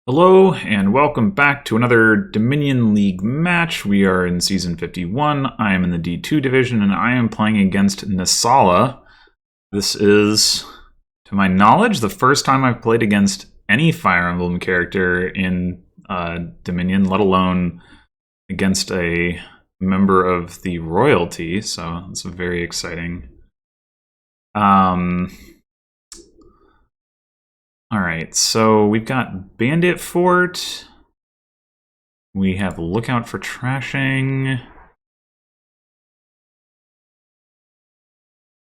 Hello, and welcome back to another Dominion League match. We are in Season 51. I am in the D2 division, and I am playing against Naesala. This is, to my knowledge, the first time I've played against any Fire Emblem character in Dominion, let alone against a member of the royalty, so it's very exciting. Alright, so we've got Bandit Fort. We have Lookout for Trashing.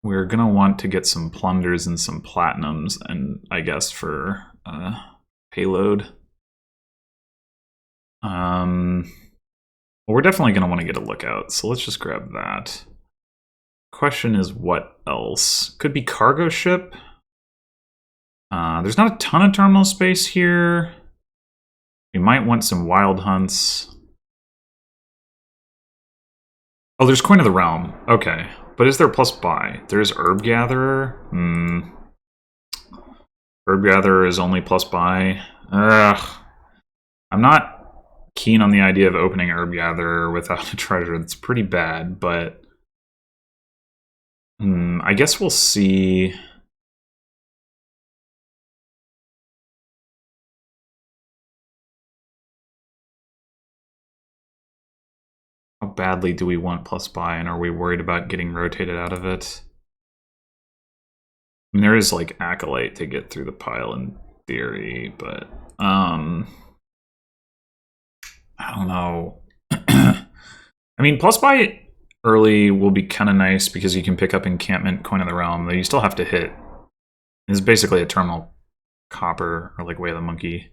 We're gonna want to get some plunders and some platinums, and I guess for payload. Well, we're definitely gonna want to get a lookout, so let's just grab that. Question is, what else? Could be cargo ship. There's not a ton of terminal space here. We might want some wild hunts. Oh, there's Coin of the Realm. Okay. But is there plus buy? There's Herb Gatherer. Herb Gatherer is only plus buy. Ugh. I'm not keen on the idea of opening Herb Gatherer without a treasure. That's pretty bad, but I guess we'll see. How badly do we want plus buy, and are we worried about getting rotated out of it? I mean, there is like Acolyte to get through the pile in theory, but I don't know. I mean, plus buy early will be kind of nice because you can pick up Encampment, Coin of the Realm, though you still have to hit. It's basically a terminal copper, or like Way of the Monkey.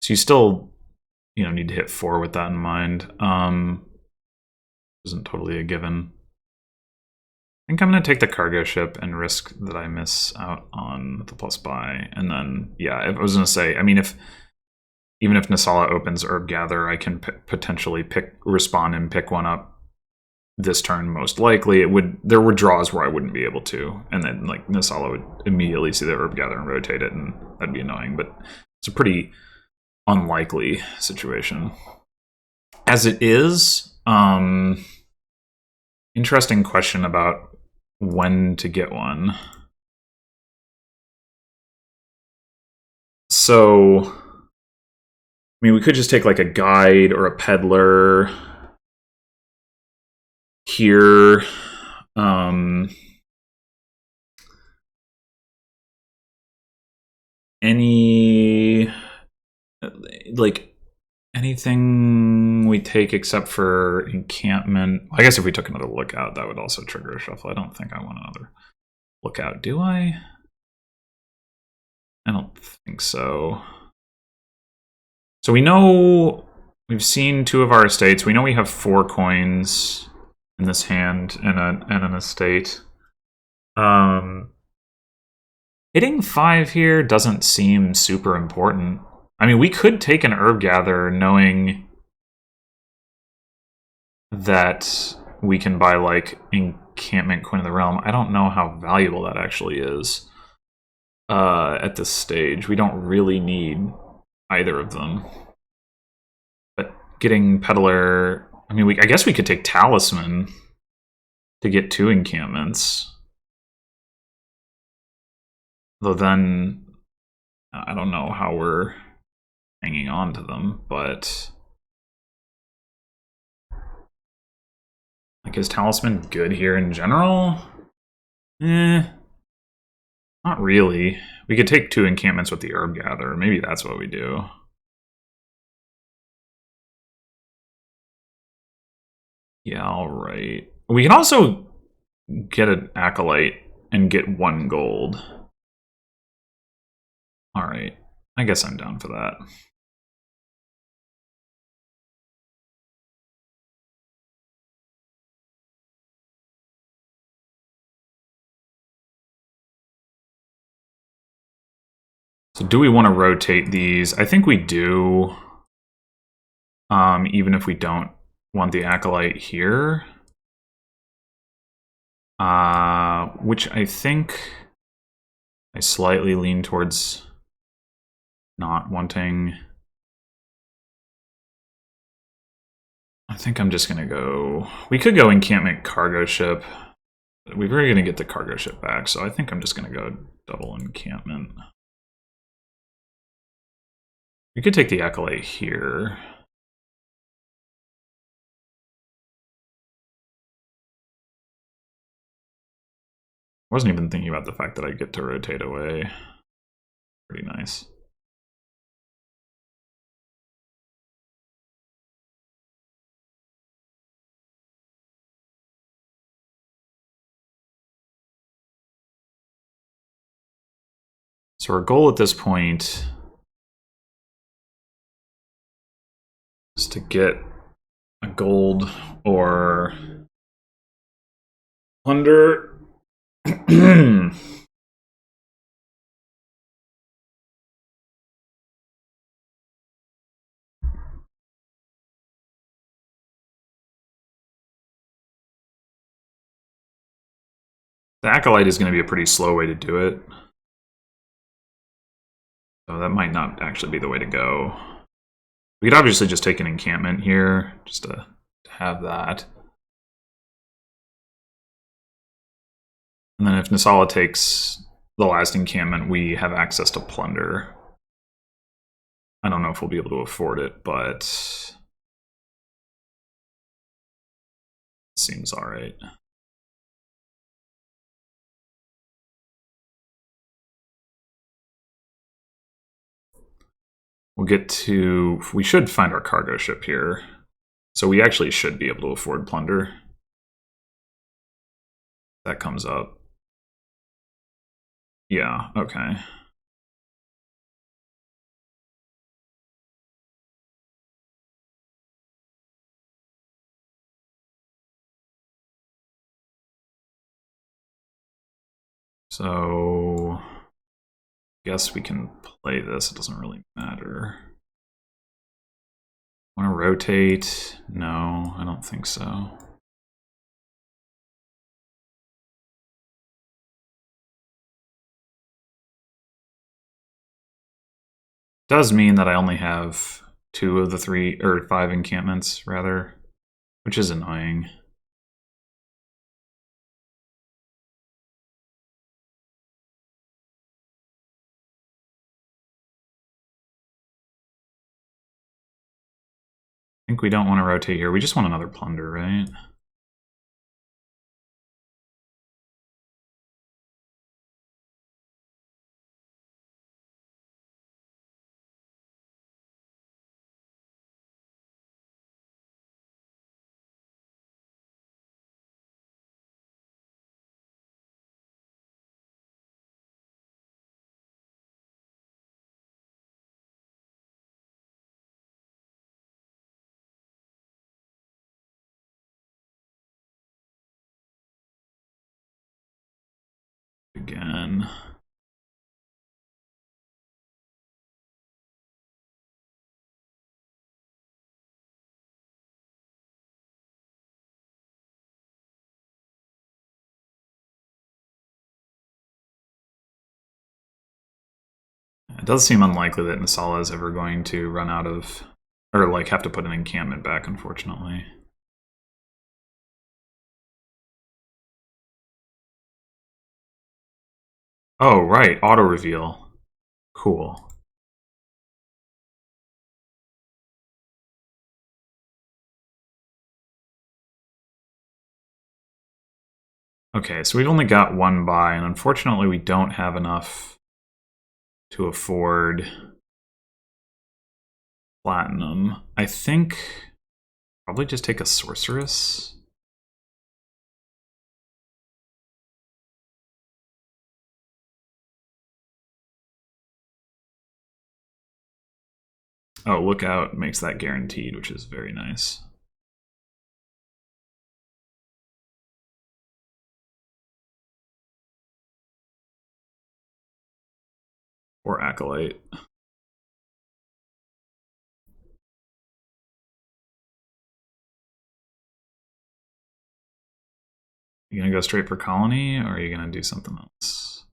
So you still, need to hit 4 with that in mind. Isn't totally a given. I think I'm going to take the cargo ship and risk that I miss out on the plus buy. And then, yeah, I was going to say, I mean, even if Naesala opens Herb Gather, I can potentially respond and pick one up this turn. Most likely, there were draws where I wouldn't be able to, and then like Naesala would immediately see the Herb Gather and rotate it, and that'd be annoying. But it's a pretty unlikely situation. As it is, interesting question about when to get one. So, I mean, we could just take like a guide or a peddler here. Anything we take except for encampment. I guess if we took another lookout, that would also trigger a shuffle. I don't think I want another lookout, do I? I don't think so. So we know we've seen 2 of our estates. We know we have 4 coins in this hand and an estate. Hitting 5 here doesn't seem super important. I mean, we could take an Herb Gather knowing that we can buy, like, Encampment, Coin of the Realm. I don't know how valuable that actually is at this stage. We don't really need either of them. But getting Peddler... I mean, I guess we could take Talisman to get 2 encampments. Though then, I don't know how we're hanging on to them, but like, is Talisman good here in general? Not really. We could take 2 encampments with the Herb Gather. Maybe that's what we do. Yeah, alright. We can also get an Acolyte and get 1 gold. Alright. I guess I'm down for that. So do we want to rotate these? I think we do. Even if we don't want the Acolyte here. Which I think I slightly lean towards not wanting. I think I'm just gonna go. We could go encampment cargo ship. We're going to get the cargo ship back, so I think I'm just going to go double encampment. We could take the Acolyte here. I wasn't even thinking about the fact that I get to rotate away. Pretty nice. So our goal at this point is to get a gold or plunder. The Acolyte is going to be a pretty slow way to do it. So that might not actually be the way to go. We could obviously just take an encampment here, just to have that. And then if Naesala takes the last encampment, we have access to plunder. I don't know if we'll be able to afford it, but it seems alright. We'll get to... We should find our cargo ship here. So we actually should be able to afford plunder. That comes up. Yeah, okay. So... guess we can play this. It doesn't really matter. Want to rotate? No, I don't think so. Does mean that I only have 2 of the 3, or 5 encampments, rather, which is annoying. I think we don't want to rotate here. We just want another plunder, right? Again. It does seem unlikely that Naesala is ever going to run out of, or like have to put an encampment back, unfortunately. Oh, right, auto reveal. Cool. Okay, so we've only got 1 buy, and unfortunately we don't have enough to afford platinum. I think probably just take a sorceress. Oh, Lookout makes that guaranteed, which is very nice. Or Acolyte. You gonna go straight for colony, or are you gonna do something else?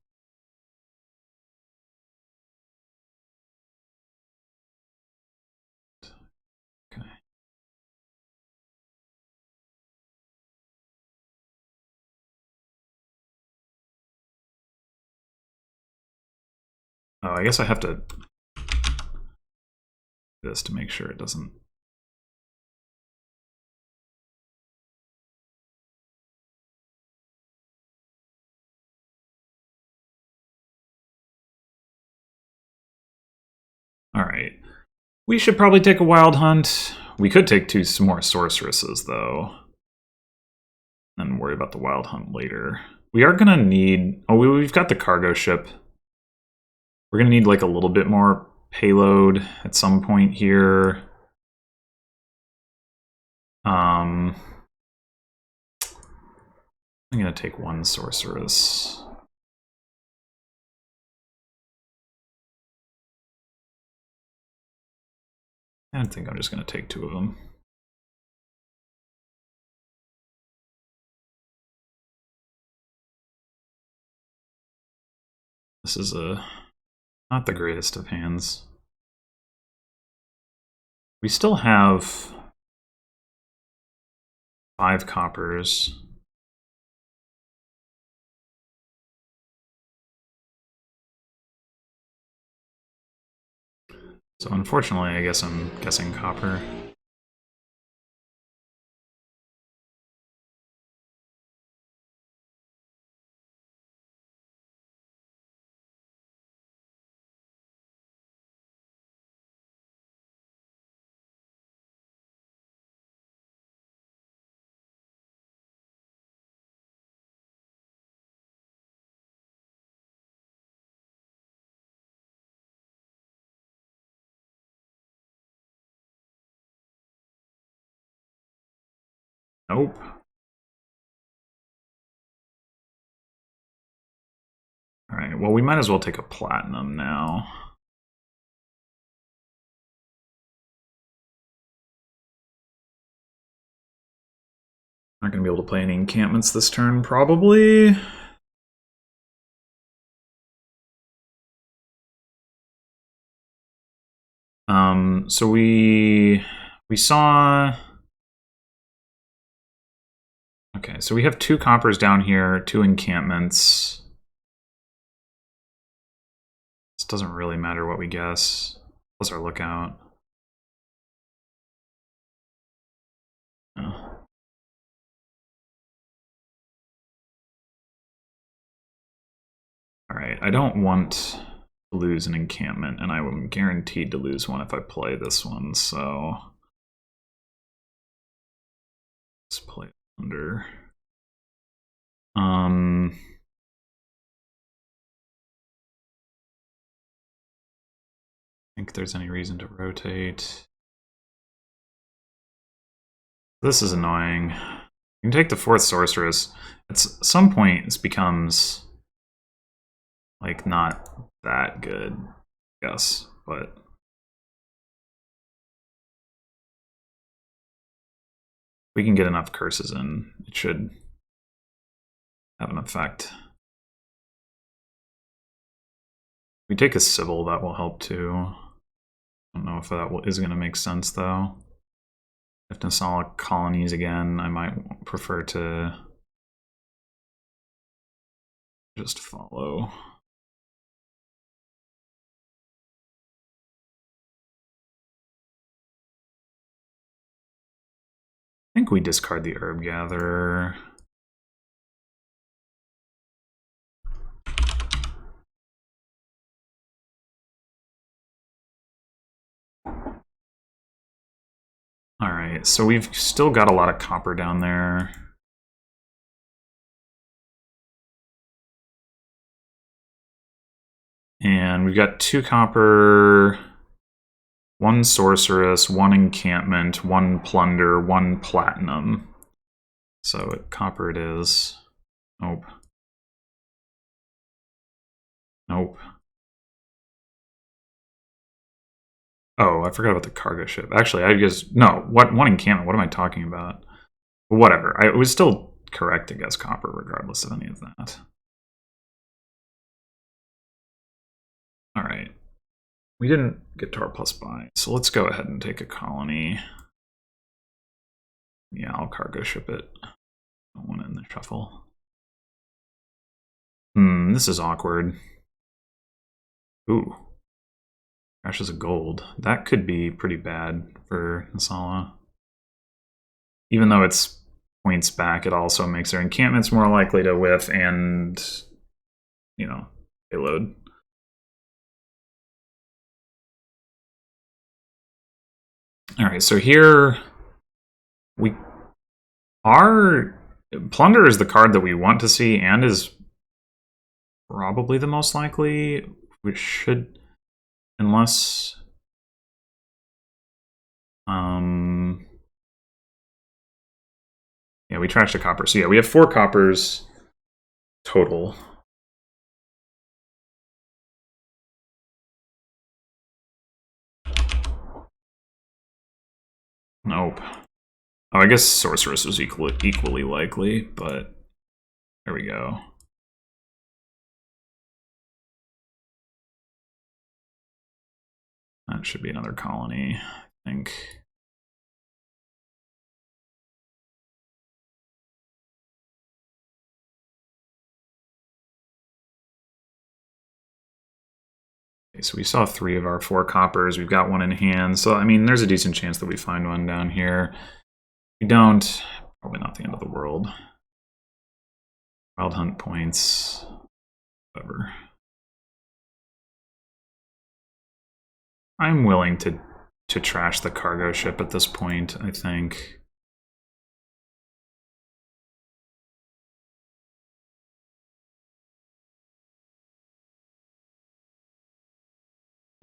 Oh, I guess I have to do this to make sure it doesn't. All right. We should probably take a wild hunt. We could take some more sorceresses, though, and worry about the wild hunt later. We are gonna need. Oh, we've got the cargo ship. We're gonna need like a little bit more payload at some point here. I'm gonna take one sorceress. I think I'm just gonna take two of them. This is not the greatest of hands. We still have 5 coppers. So unfortunately, I guess I'm guessing copper. Nope. Alright, well, we might as well take a platinum now. Not going to be able to play any encampments this turn, probably. So we saw... Okay, so we have 2 coppers down here, 2 encampments. This doesn't really matter what we guess. Plus our lookout. Oh. Alright, I don't want to lose an encampment, and I am guaranteed to lose one if I play this one, so... Let's play under. I think there's any reason to rotate. This is annoying. You can take the 4th sorceress. At some point, this becomes like not that good, I guess, but we can get enough curses in. It should have an effect. If we take a Sybil, that will help too. I don't know if that is going to make sense though. If Naesala colonies again, I might prefer to just follow. I think we discard the Herb Gatherer. Alright, so we've still got a lot of copper down there. And we've got 2 copper, 1 sorceress, 1 encampment, 1 plunder, 1 platinum. So copper it is. Nope. Nope. Oh, I forgot about the cargo ship. Actually, I guess no. What 1 encampment? What am I talking about? Whatever. It was still correct to guess copper, regardless of any of that. All right. We didn't get Tar plus buy, so let's go ahead and take a colony. Yeah, I'll cargo ship it. Don't want it in the shuffle. This is awkward. Ooh. Crashes a gold. That could be pretty bad for Naesala. Even though it's points back, it also makes their encampments more likely to whiff and, you know, payload. Alright, so here we are... Plunder is the card that we want to see and is probably the most likely. We should... Unless... Yeah, we trashed a copper. So yeah, we have 4 coppers total. Nope. Oh, I guess Sorceress was equally likely, but there we go. That should be another colony, I think. Okay, so we saw 3 of our 4 coppers. We've got 1 in hand. So, I mean, there's a decent chance that we find one down here. If we don't, probably not the end of the world. Wild hunt points, whatever. I'm willing to trash the cargo ship at this point, I think.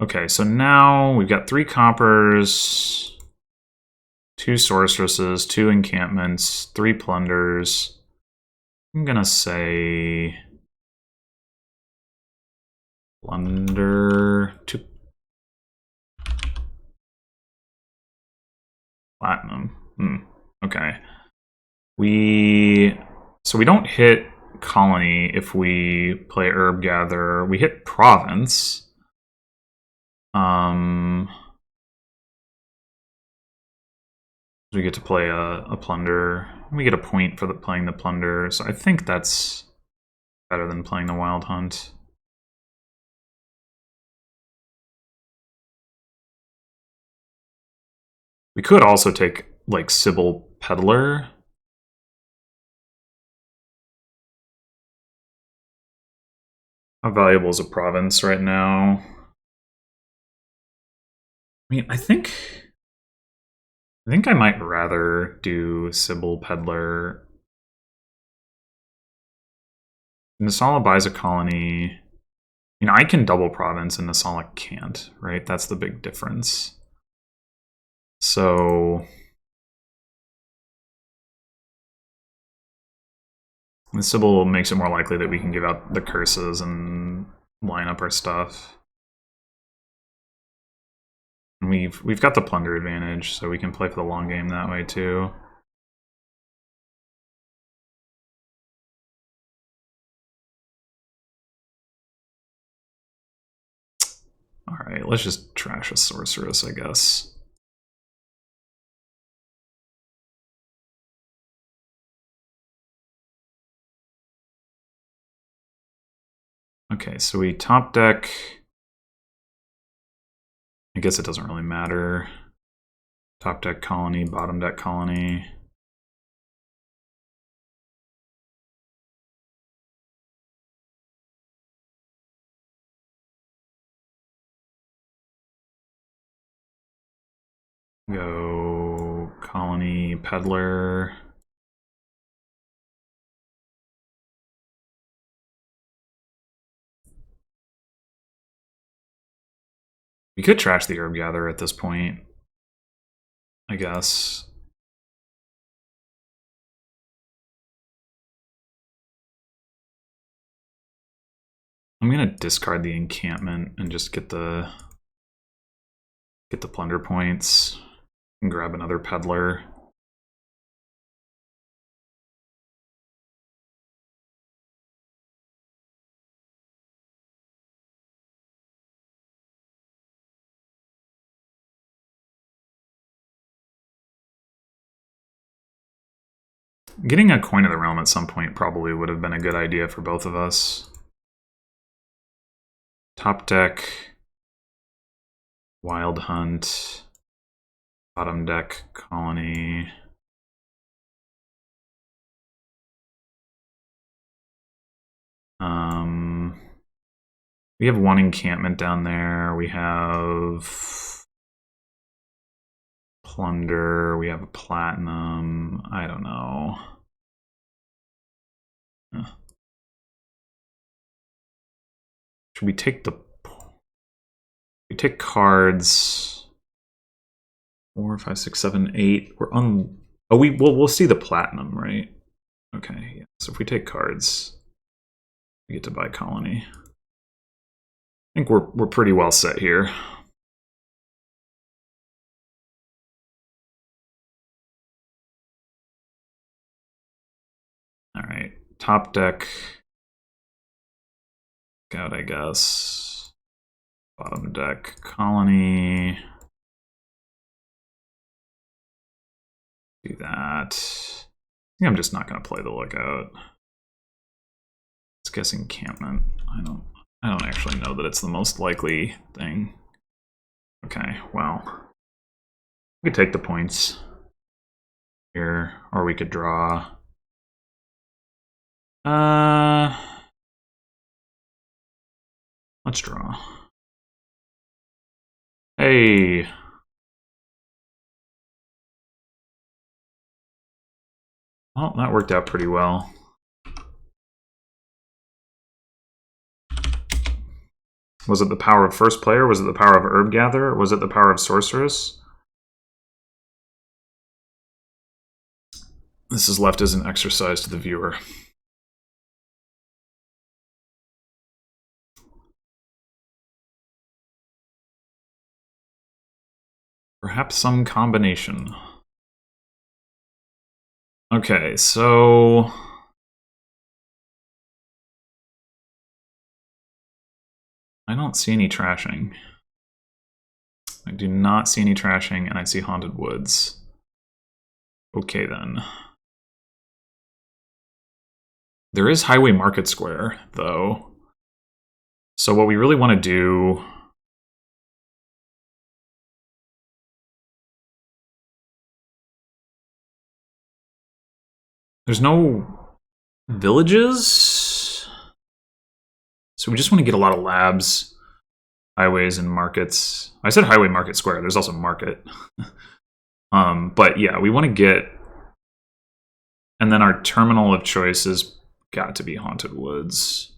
Okay, so now we've got 3 coppers, 2 sorceresses, 2 encampments, 3 plunders. I'm gonna say plunder, 2 platinum. Okay. So we don't hit colony if we play herb gather. We hit province. We get to play a plunder. We get a point for playing the plunder. So I think that's better than playing the wild hunt. We could also take like Sybil Peddler. How valuable is a province right now? I mean, I think I might rather do Sybil Peddler. Naesala buys a colony. You know, I can double province and Naesala can't, right? That's the big difference. So the Sybil makes it more likely that we can give out the curses and line up our stuff. And we've got the plunder advantage, so we can play for the long game that way too. Alright, let's just trash a sorceress, I guess. Okay, so we top deck. I guess it doesn't really matter. Top deck colony, bottom deck colony. Go colony peddler. We could trash the herb gatherer at this point, I guess. I'm gonna discard the encampment and just get the plunder points and grab another peddler. Getting a coin of the realm at some point probably would have been a good idea for both of us. Top deck, Wild Hunt. Bottom deck, Colony. We have one encampment down there. We have Plunder. We have a Platinum. I don't know. Should we take the... We take cards. 4, 5, 6, 7, 8. We're on... Oh, we'll see the Platinum, right? Okay, yeah. So if we take cards, we get to buy Colony. I think we're pretty well set here. All right, top deck. Out, I guess. Bottom deck, Colony. Do that. I think I'm just not going to play the Lookout. Let's guess encampment. I don't actually know that it's the most likely thing. Okay, well, we could take the points here, or we could draw. Let's draw. Hey. Well, that worked out pretty well. Was it the power of first player? Was it the power of Herb Gatherer? Was it the power of Sorceress? This is left as an exercise to the viewer. Perhaps some combination. Okay, so... I don't see any trashing. I do not see any trashing, and I see Haunted Woods. Okay, then. There is Highway Market Square, though. So what we really want to do... There's no villages? So we just want to get a lot of labs, highways, and markets. I said Highway Market Square. There's also Market. But yeah, we want to get... And then our terminal of choice has got to be Haunted Woods.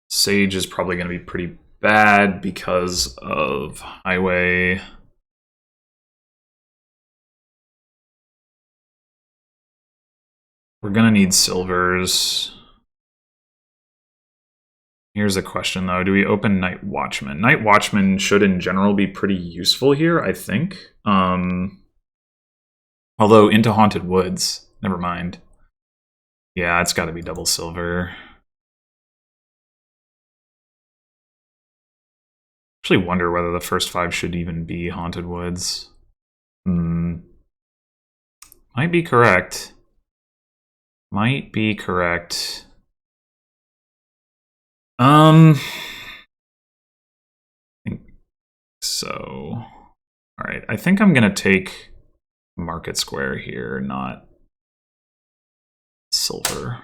Sage is probably going to be pretty bad because of Highway. We're going to need silvers. Here's a question, though. Do we open Night Watchman? Night Watchman should, in general, be pretty useful here, I think. Although, into Haunted Woods. Never mind. Yeah, it's got to be double silver. Actually wonder whether the first 5 should even be Haunted Woods. Might be correct. Might be correct. I think so. Alright, I think I'm gonna take Market Square here, not silver.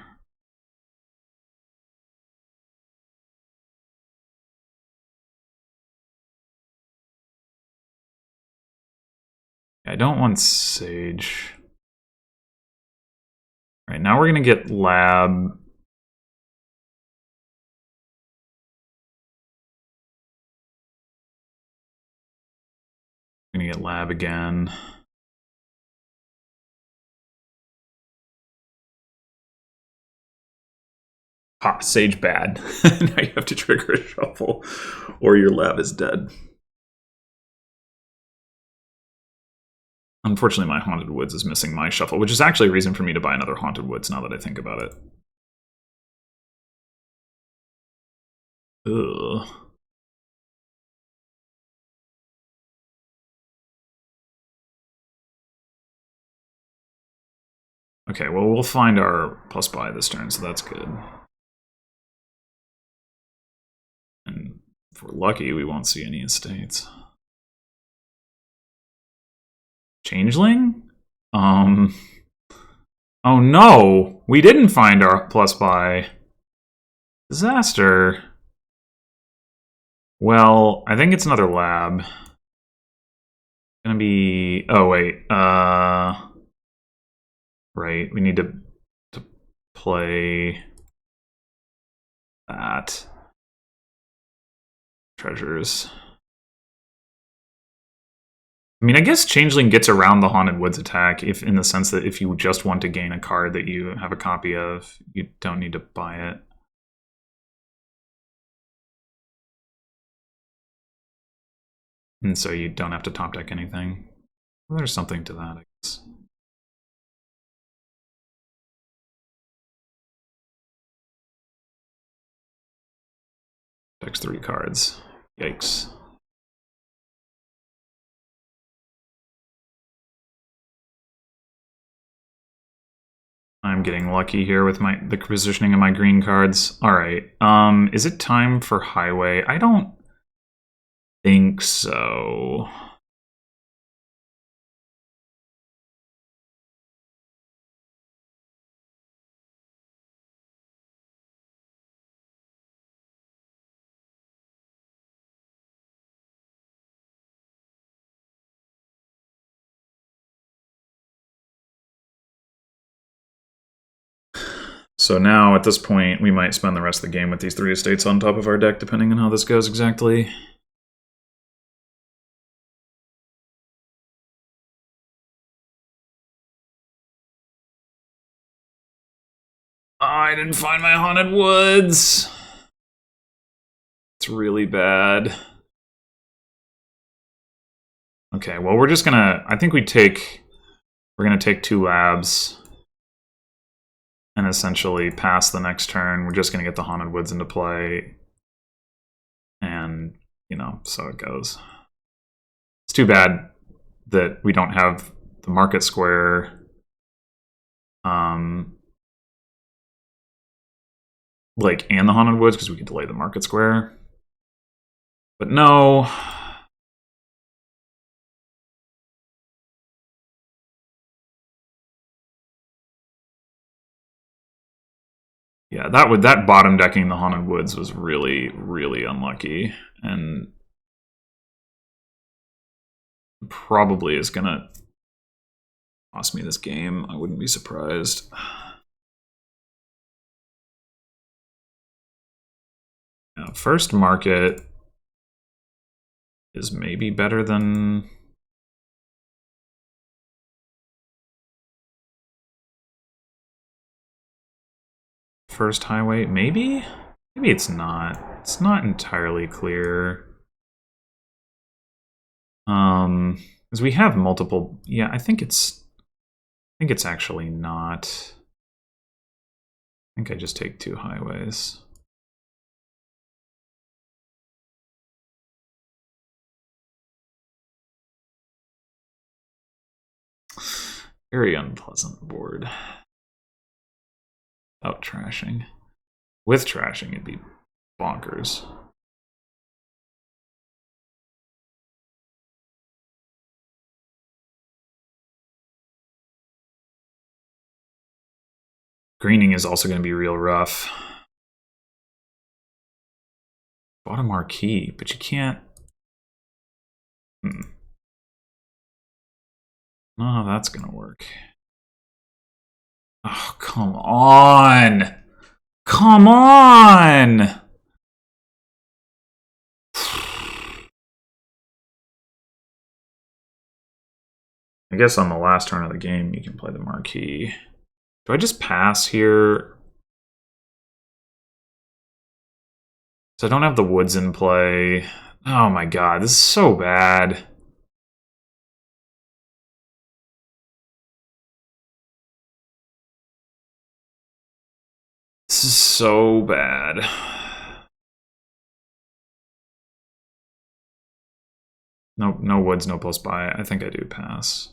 I don't want Sage. Alright, now we're gonna get Lab. Gonna get Lab again. Ha, Sage bad. Now you have to trigger a shuffle, or your Lab is dead. Unfortunately, my Haunted Woods is missing my shuffle, which is actually a reason for me to buy another Haunted Woods now that I think about it. Ugh. Okay, well, we'll find our plus buy this turn, so that's good. If we're lucky, we won't see any estates. Changeling? Oh no! We didn't find our plus buy. Disaster. Well, I think it's another lab. Gonna be... Oh, wait. Right, we need to play that. Treasures. I mean, I guess Changeling gets around the Haunted Woods attack if, in the sense that if you just want to gain a card that you have a copy of, you don't need to buy it. And so you don't have to top deck anything. Well, there's something to that, I guess. Decks 3 cards. Yikes. I'm getting lucky here with the positioning of my green cards. Alright, is it time for Highway? I don't think so. So now, at this point, we might spend the rest of the game with these 3 estates on top of our deck, depending on how this goes exactly. Oh, I didn't find my Haunted Woods! It's really bad. Okay, well, we're just gonna... I think we're gonna take 2 labs and essentially pass the next turn. We're just gonna get the Haunted Woods into play. And, you know, so it goes. It's too bad that we don't have the Market Square. Like, and the Haunted Woods, because we could delay the Market Square. But no. Yeah, that bottom decking the Haunted Woods was really, really unlucky, and probably is gonna cost me this game. I wouldn't be surprised. Now, first market is maybe better than... First highway, maybe? Maybe it's not. It's not entirely clear. Because we have multiple... Yeah, I think it's actually not. I think I just take 2 highways. Very unpleasant board. Without trashing. With trashing, it'd be bonkers. Greening is also going to be real rough. Bought a marquee, but you can't... No, that's going to work. Oh, come on! Come on! I guess on the last turn of the game, you can play the marquee. Do I just pass here? So I don't have the woods in play. Oh my god, this is so bad. This is so bad. No woods, no plus buy. I think I do pass.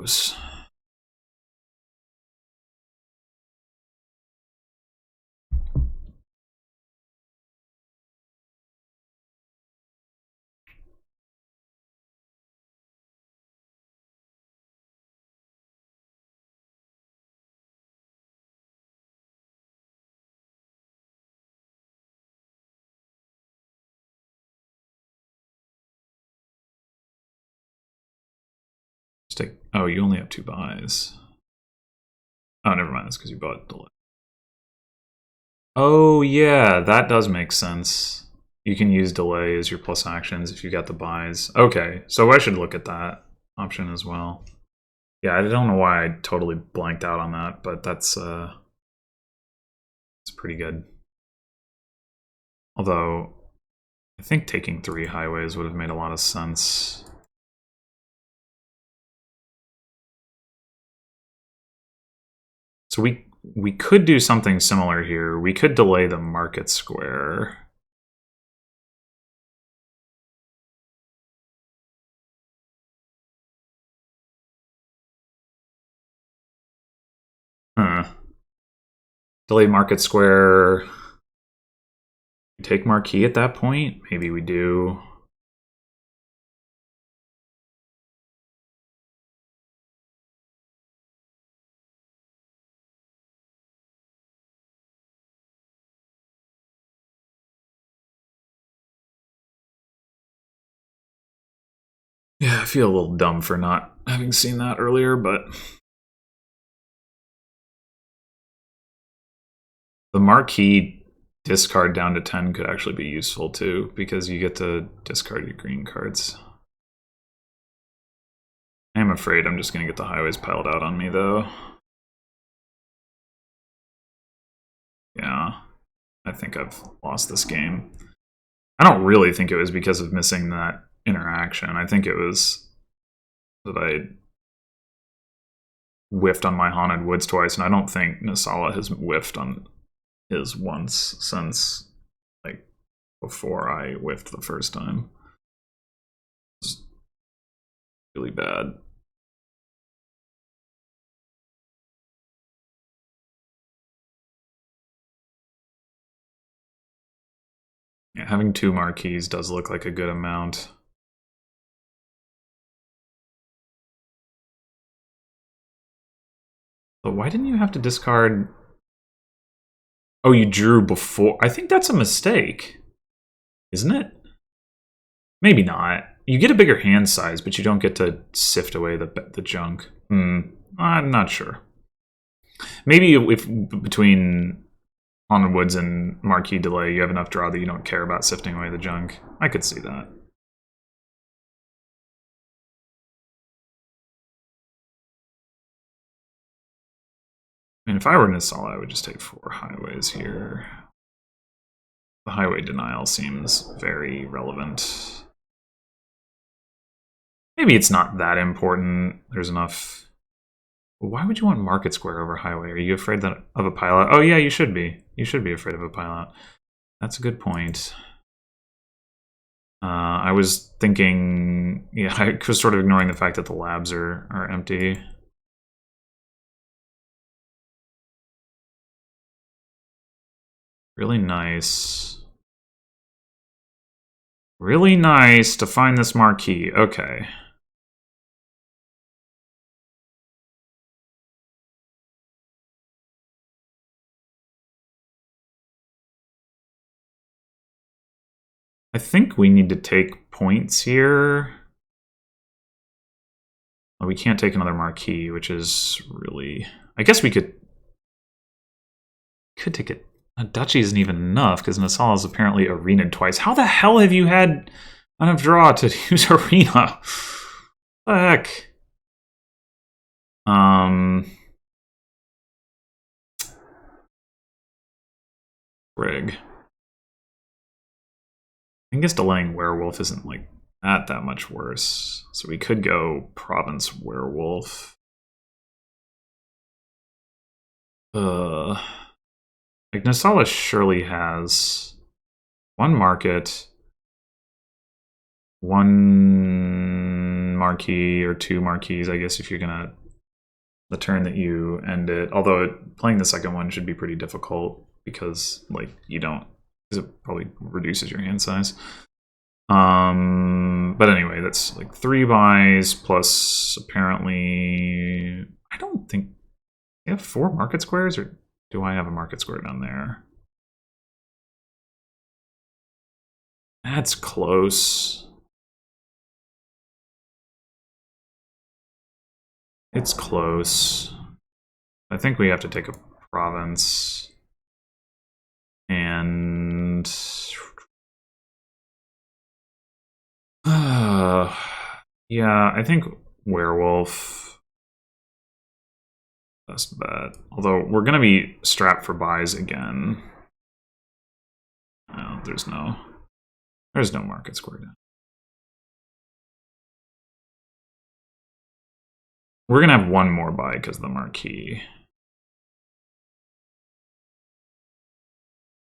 Oops. Just take. Oh, you only have 2 buys. Oh, never mind. That's because you bought delay. Oh yeah, that does make sense. You can use delay as your plus actions if you got the buys. Okay, so I should look at that option as well. Yeah, I don't know why I totally blanked out on that, but that's it's pretty good. Although, I think taking 3 highways would have made a lot of sense. So we could do something similar here. We could delay the market square. Huh. Delay market square. Take marquee at that point? Maybe we do. Yeah, I feel a little dumb for not having seen that earlier, but the marquee discard down to 10 could actually be useful too, because you get to discard your green cards. I'm afraid I'm just going to get the highways piled out on me, though. Yeah, I think I've lost this game. I don't really think it was because of missing that interaction. I think it was that I whiffed on my Haunted Woods twice, and I don't think Naesala has whiffed on his once since, like, before I whiffed the first time. It's really bad. Yeah, having 2 marquees does look like a good amount. But why didn't you have to discard? Oh, you drew before. I think that's a mistake, isn't it? Maybe not. You get a bigger hand size, but you don't get to sift away the junk. I'm not sure. Maybe if between Haunted Woods and Marquee Delay, you have enough draw that you don't care about sifting away the junk. I could see that. I mean, if I were Naesala, I would just take 4 highways here. The highway denial seems very relevant. Maybe it's not that important. There's enough. Why would you want Market Square over highway? Are you afraid of a pilot? Oh yeah, you should be. You should be afraid of a pilot. That's a good point. I was thinking, yeah, I was sort of ignoring the fact that the labs are empty. Really nice. Really nice to find this marquee. Okay. I think we need to take points here. Well, we can't take another marquee, which is really... I guess we could take it. A duchy isn't even enough, because Naesala is apparently arenaed twice. How the hell have you had enough draw to use arena? What the heck? Rig. I guess delaying Werewolf isn't like that much worse. So we could go Province Werewolf. Like Naesala surely has 1 market, 1 marquee or 2 marquees, I guess, if you're gonna the turn that you end it. Although playing the second one should be pretty difficult because like you don't, because it probably reduces your hand size. But anyway, that's like 3 buys plus apparently I don't think you have 4 market squares, or do I have a market square down there? That's close. It's close. I think we have to take a province. And yeah, I think werewolf. Best bet. Although we're gonna be strapped for buys again. No, there's no market square down. We're gonna have one more buy because of the marquee.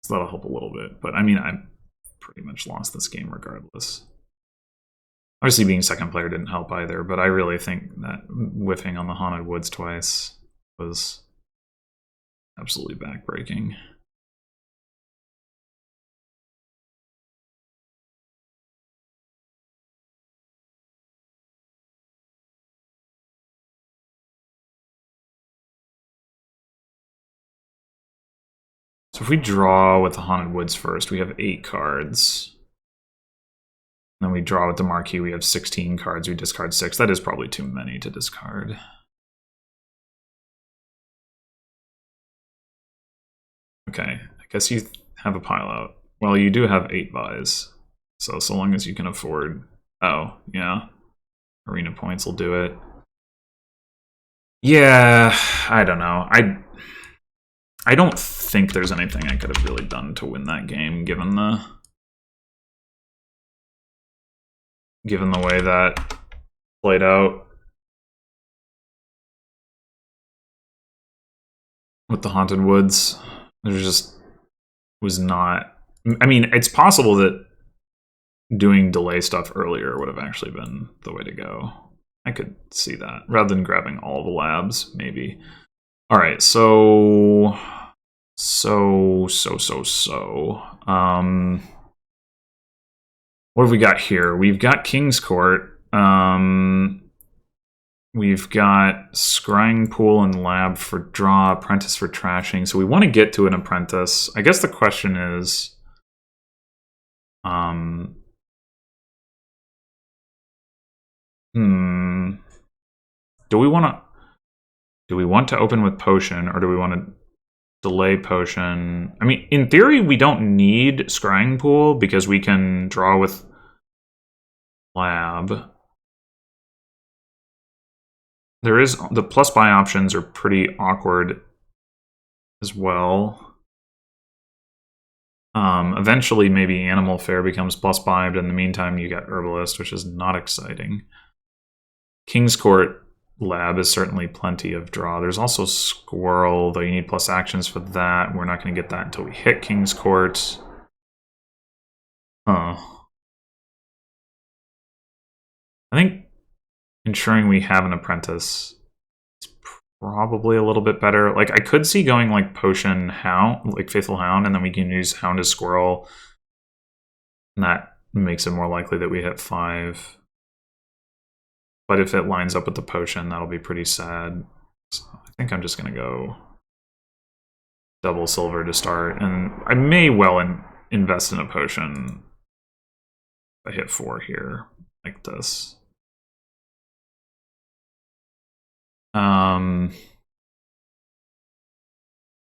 So that'll help a little bit. But I mean, I pretty much lost this game regardless. Obviously, being second player didn't help either, but I really think that whiffing on the Haunted Woods twice was absolutely backbreaking. So if we draw with the Haunted Woods first, we have 8 cards. Then we draw with the Marquee, we have 16 cards, we discard 6. That is probably too many to discard. Okay, I guess you have a pile out. Well, you do have 8 buys. So long as you can afford... Oh, yeah. Arena points will do it. Yeah, I don't know. I don't think there's anything I could have really done to win that game, given the way that played out with the Haunted Woods. There just was not... I mean, it's possible that doing delay stuff earlier would have actually been the way to go. I could see that, rather than grabbing all the labs, maybe. All right, so what have we got here? We've got King's Court. We've got Scrying Pool and Lab for draw, Apprentice for trashing. So we want to get to an Apprentice. I guess the question is, do we want to open with Potion, or do we want to delay Potion? I mean, in theory, we don't need Scrying Pool because we can draw with Lab. There is... the plus buy options are pretty awkward as well. Eventually, maybe Animal Fair becomes plus buy, but in the meantime, you got Herbalist, which is not exciting. King's Court Lab is certainly plenty of draw. There's also Squirrel, though you need plus actions for that. We're not going to get that until we hit King's Court. I think ensuring we have an Apprentice is probably a little bit better. Like, I could see going like Potion Hound, like Faithful Hound, and then we can use Hound as Squirrel. And that makes it more likely that we hit 5. But if it lines up with the Potion, that'll be pretty sad. So I think I'm just going to go double silver to start. And I may well invest in a Potion if I hit 4 here, like this.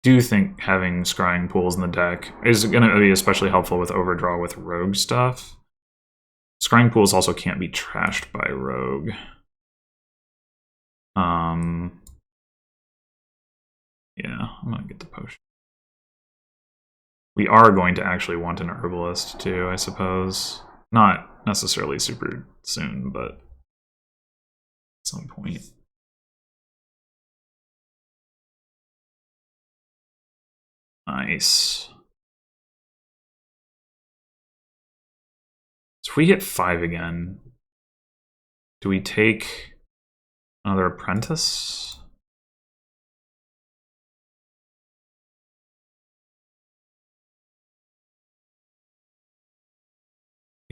Do think having Scrying Pools in the deck is going to be especially helpful with Overdraw with Rogue stuff. Scrying Pools also can't be trashed by Rogue. Yeah, I'm going to get the Potion. We are going to actually want an Herbalist too, I suppose. Not necessarily super soon, but at some point. Nice. So if we hit 5 again, do we take another Apprentice?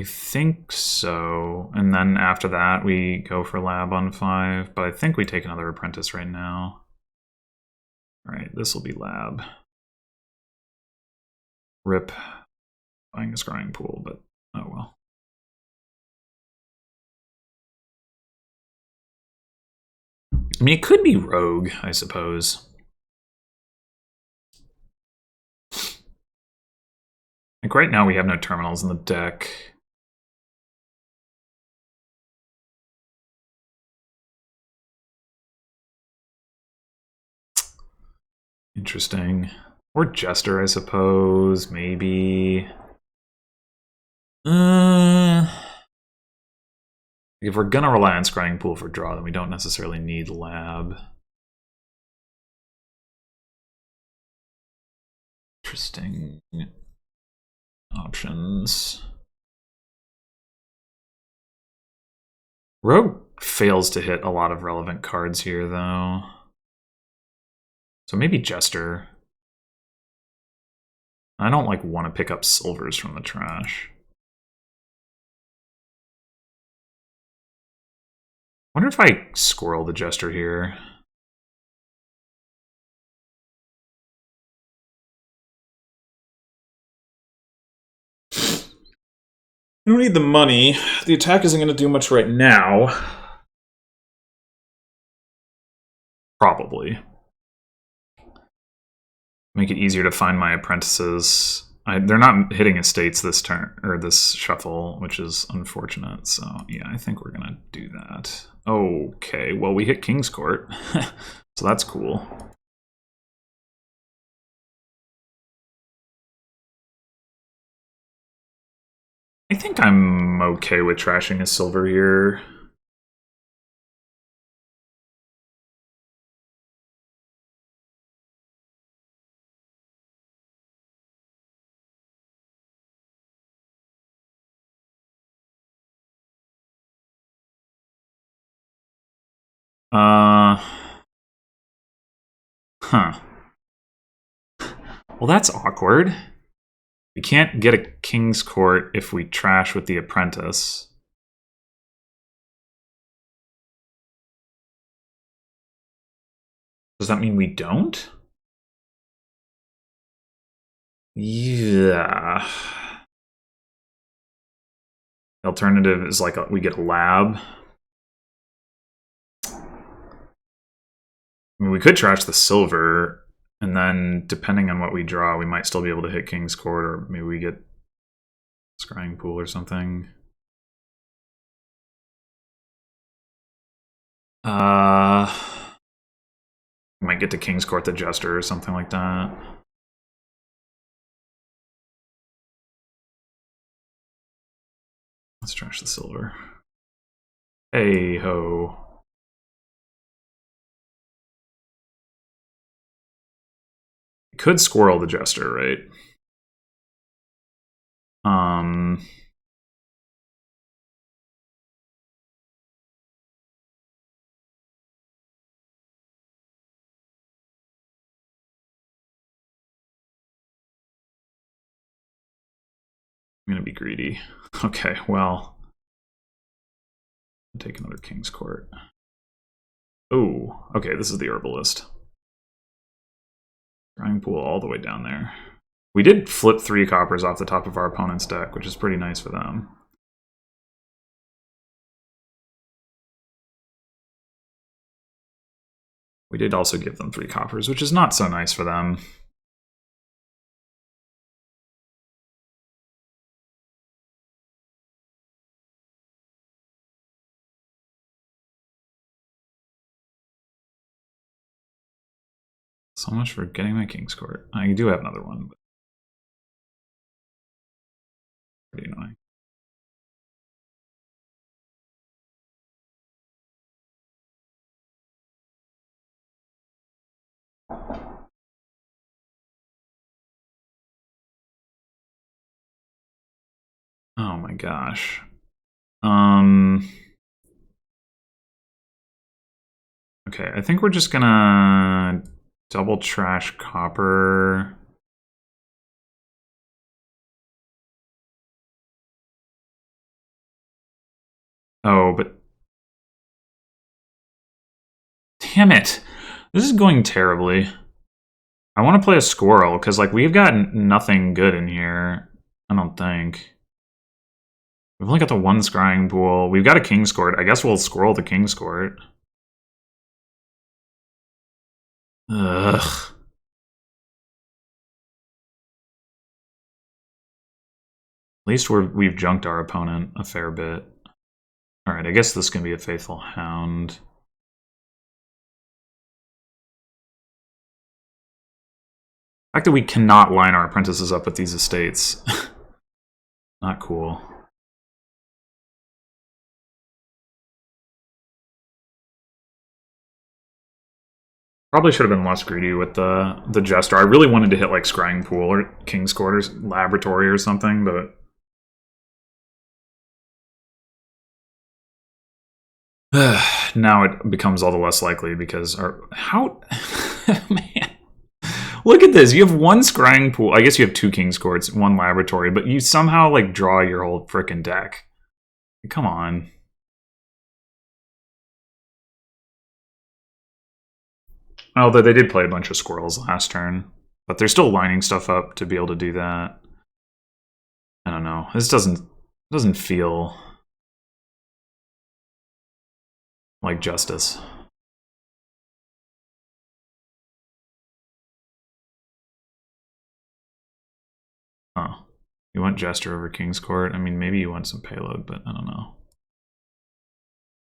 I think so. And then after that, we go for Lab on 5. But I think we take another Apprentice right now. All right, this will be Lab. Rip buying a Scrying Pool, but oh well. I mean, it could be rogue, I suppose. Like right now we have no terminals in the deck. Interesting. Or Jester, I suppose, maybe. If we're gonna rely on Scrying Pool for draw, then we don't necessarily need Lab. Interesting options. Rogue fails to hit a lot of relevant cards here, though. So maybe Jester. I don't like want to pick up silvers from the trash. Wonder if I squirrel the Jester here. I don't need the money. The attack isn't going to do much right now. Probably. Make it easier to find my apprentices. They're not hitting estates this turn, or this shuffle, which is unfortunate. So yeah, I think we're gonna do that. Okay, well we hit King's Court, so that's cool. I think I'm okay with trashing a silver here. Huh. Well, that's awkward. We can't get a King's Court if we trash with the Apprentice. Does that mean we don't? Yeah. The alternative is like we get a Lab. I mean, we could trash the silver, and then depending on what we draw, we might still be able to hit King's Court, or maybe we get Scrying Pool or something. We might get to King's Court the Jester or something like that. Let's trash the silver. Hey ho. Could squirrel the Jester, right? I'm gonna be greedy. Okay, well, take another King's Court. Oh, okay, this is the Herbalist. Scrying Pool all the way down there. We did flip 3 coppers off the top of our opponent's deck, which is pretty nice for them. We did also give them 3 coppers, which is not so nice for them. So much for getting my King's Court. I do have another one, but pretty annoying. Oh my gosh. Okay, I think we're just gonna double trash copper. Oh, but damn it. This is going terribly. I want to play a squirrel, because like we've got nothing good in here, I don't think. We've only got the 1 Scrying Pool. We've got a King's Court. I guess we'll squirrel the King's Court. Ugh. At least we've junked our opponent a fair bit. Alright, I guess this can be a Faithful Hound. The fact that we cannot line our apprentices up with these estates. Not cool. Probably should have been less greedy with the Jester. I really wanted to hit like Scrying Pool or King's Quarters Laboratory or something, but now it becomes all the less likely because how man. Look at this. You have one Scrying Pool. I guess you have two King's Courts, one Laboratory, but you somehow like draw your whole frickin' deck. Come on. Although they did play a bunch of squirrels last turn, but they're still lining stuff up to be able to do that. I don't know. This doesn't feel like justice. Huh. You want Jester over King's Court? I mean, maybe you want some payload, but I don't know.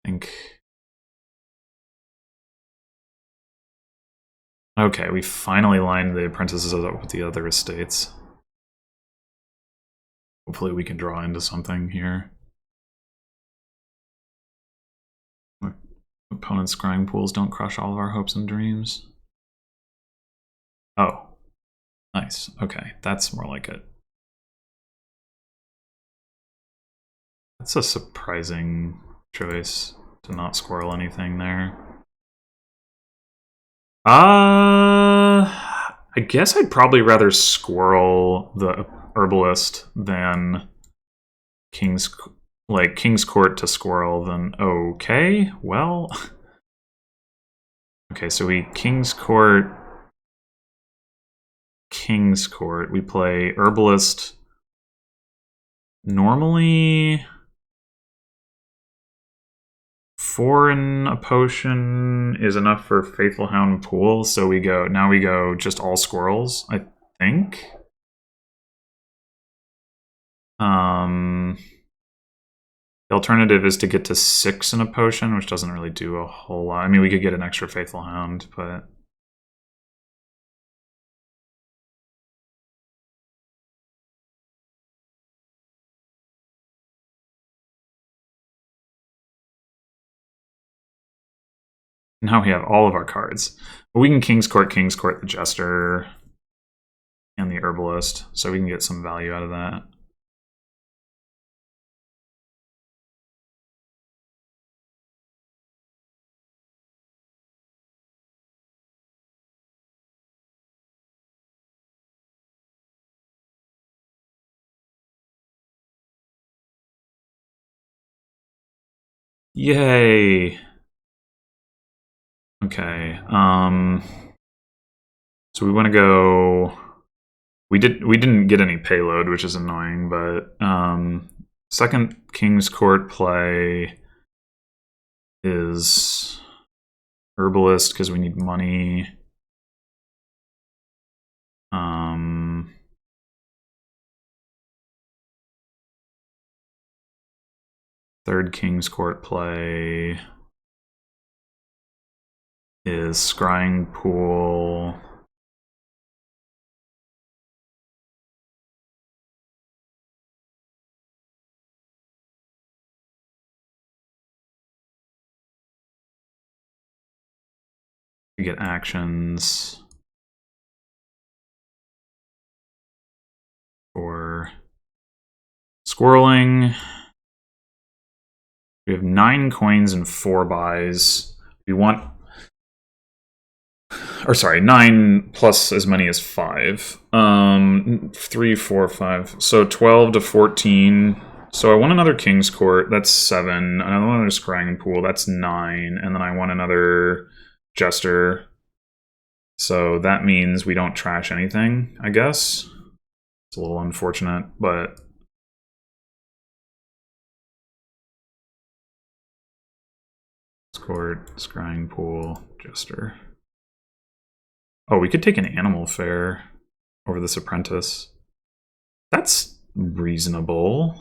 I think... Okay, we finally lined the Apprentices up with the other estates. Hopefully we can draw into something here. Opponent's Scrying Pools don't crush all of our hopes and dreams. Oh. Nice. Okay, that's more like it. That's a surprising choice to not squirrel anything there. I guess I'd probably rather squirrel the Herbalist than King's Court to squirrel than okay. Well, okay, so we King's Court. We play Herbalist. Normally, foreign a potion is enough for Faithful Hound Pool, so we go just all squirrels, I think. The alternative is to get to 6 in a potion, which doesn't really do a whole lot. I mean, we could get an extra Faithful Hound, but... Now we have all of our cards. But we can King's Court the Jester, and the Herbalist, so we can get some value out of that. Yay! Okay, so we want to go... We didn't get any payload, which is annoying, but second King's Court play is Herbalist because we need money. Third King's Court play is Scrying Pool. We get actions for squirreling. We have 9 coins and 4 buys. We want... Or sorry, 9 plus as many as 5. 3, 4, 5. So 12 to 14. So I want another King's Court. That's 7. I want another Scrying Pool. That's 9. And then I want another Jester. So that means we don't trash anything, I guess. It's a little unfortunate, but... Court, Scrying Pool, Jester. Oh, we could take an animal fair over this apprentice. That's reasonable.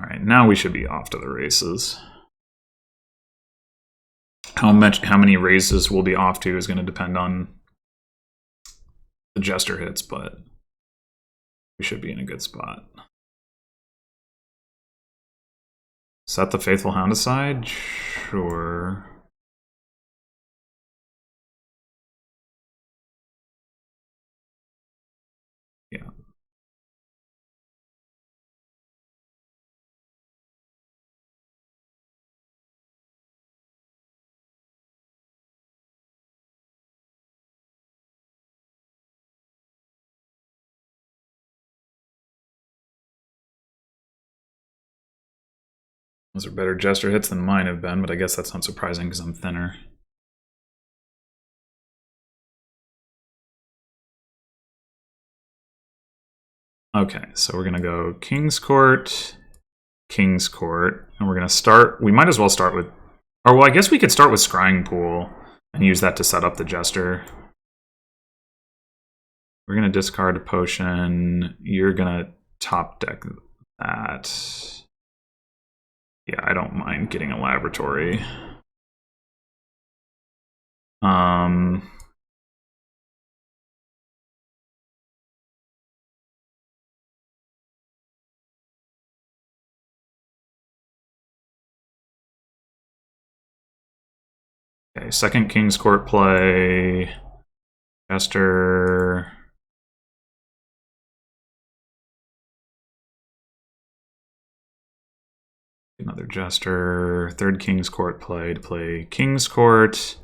All right, now we should be off to the races. How many raises we'll be off to is going to depend on the Jester hits, but we should be in a good spot. Set the Faithful Hound aside? Sure. Yeah. Those are better Jester hits than mine have been, but I guess that's not surprising because I'm thinner. Okay, so we're going to go King's Court, and we're going to start... We might as well start with... Or, well, I guess we could start with Scrying Pool and use that to set up the Jester. We're going to discard a potion. You're going to top deck that. Yeah, I don't mind getting a laboratory. Okay, second King's Court play. Jester. Another Jester. Third King's Court play to play King's Court.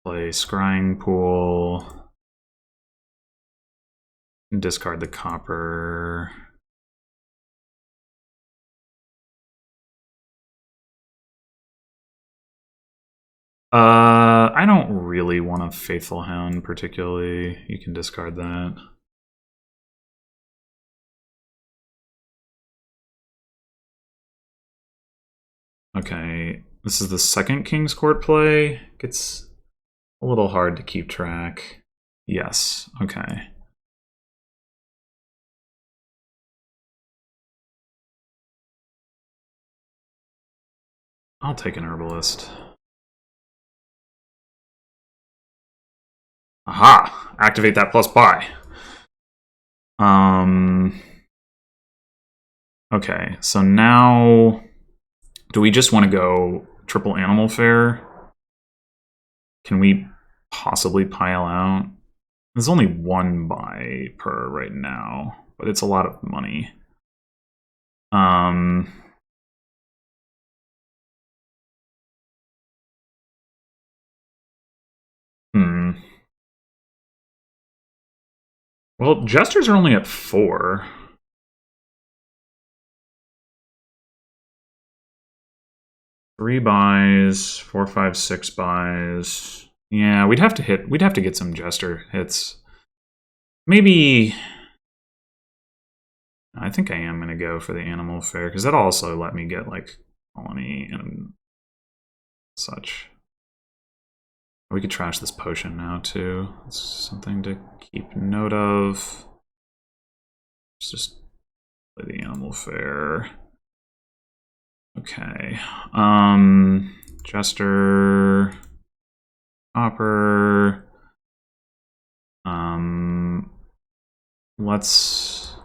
Play Scrying Pool. Discard the copper. I don't really want a Faithful Hound particularly. You can discard that. Okay, this is the second King's Court play. Gets a little hard to keep track. Yes, okay. I'll take an Herbalist. Aha! Activate that plus buy. Okay, so now... Do we just want to go triple Animal Fair? Can we possibly pile out? There's only one buy per right now, but it's a lot of money. Well, Jesters are only at 4. Three buys, 4, 5, 6 buys. Yeah, we'd have to get some Jester hits. Maybe... I think I am going to go for the Animal Fair, because that'll also let me get, like, Colony and such. We could trash this potion now, too. It's something to keep note of. Let's just play the Animal Fair. Okay. Jester... Copper... Let's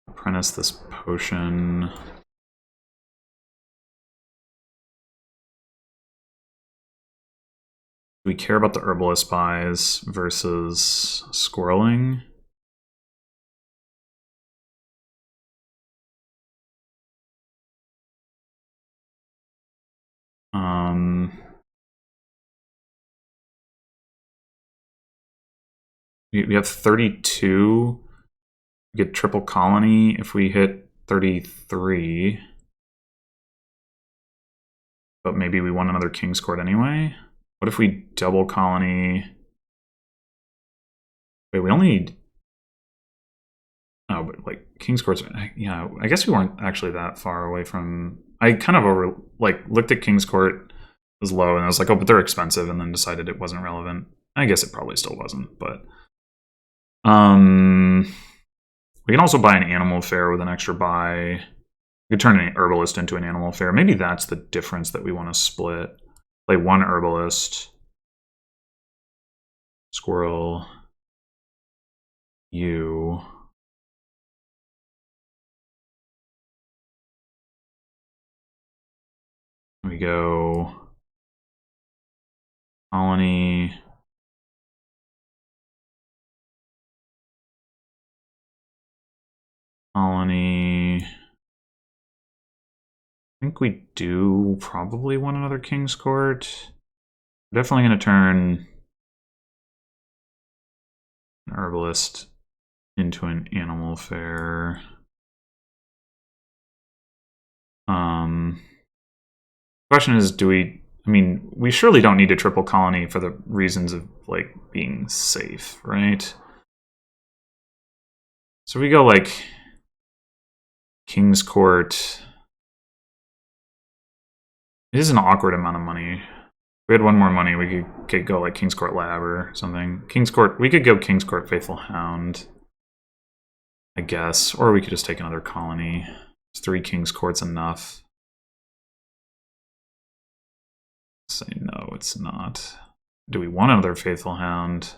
apprentice this potion. Do we care about the Herbalist buys versus squirreling? We have 32. We get triple colony if we hit 33. But maybe we want another King's Court anyway. What if we double colony? Wait, we only need... Oh, but like King's Court's... Yeah, I guess we weren't actually that far away from... I kind of looked at King's Court, was low, and I was like, oh, but they're expensive, and then decided it wasn't relevant. I guess it probably still wasn't, but... We can also buy an Animal Fair with an extra buy. We could turn an Herbalist into an Animal Fair. Maybe that's the difference that we want to split. Play one Herbalist. Squirrel. You. We go colony. Colony. I think we do probably want another King's Court. We're definitely going to turn an Herbalist into an Animal Fair. Question is, do we... I mean, we surely don't need a triple colony for the reasons of, like, being safe, right? So we go, like, King's Court. It is an awkward amount of money. If we had one more money, we could go, like, King's Court Lab or something. King's Court... We could go King's Court Faithful Hound, I guess. Or we could just take another colony. Is 3 King's Courts enough? Say no, it's not. Do we want another Faithful Hound?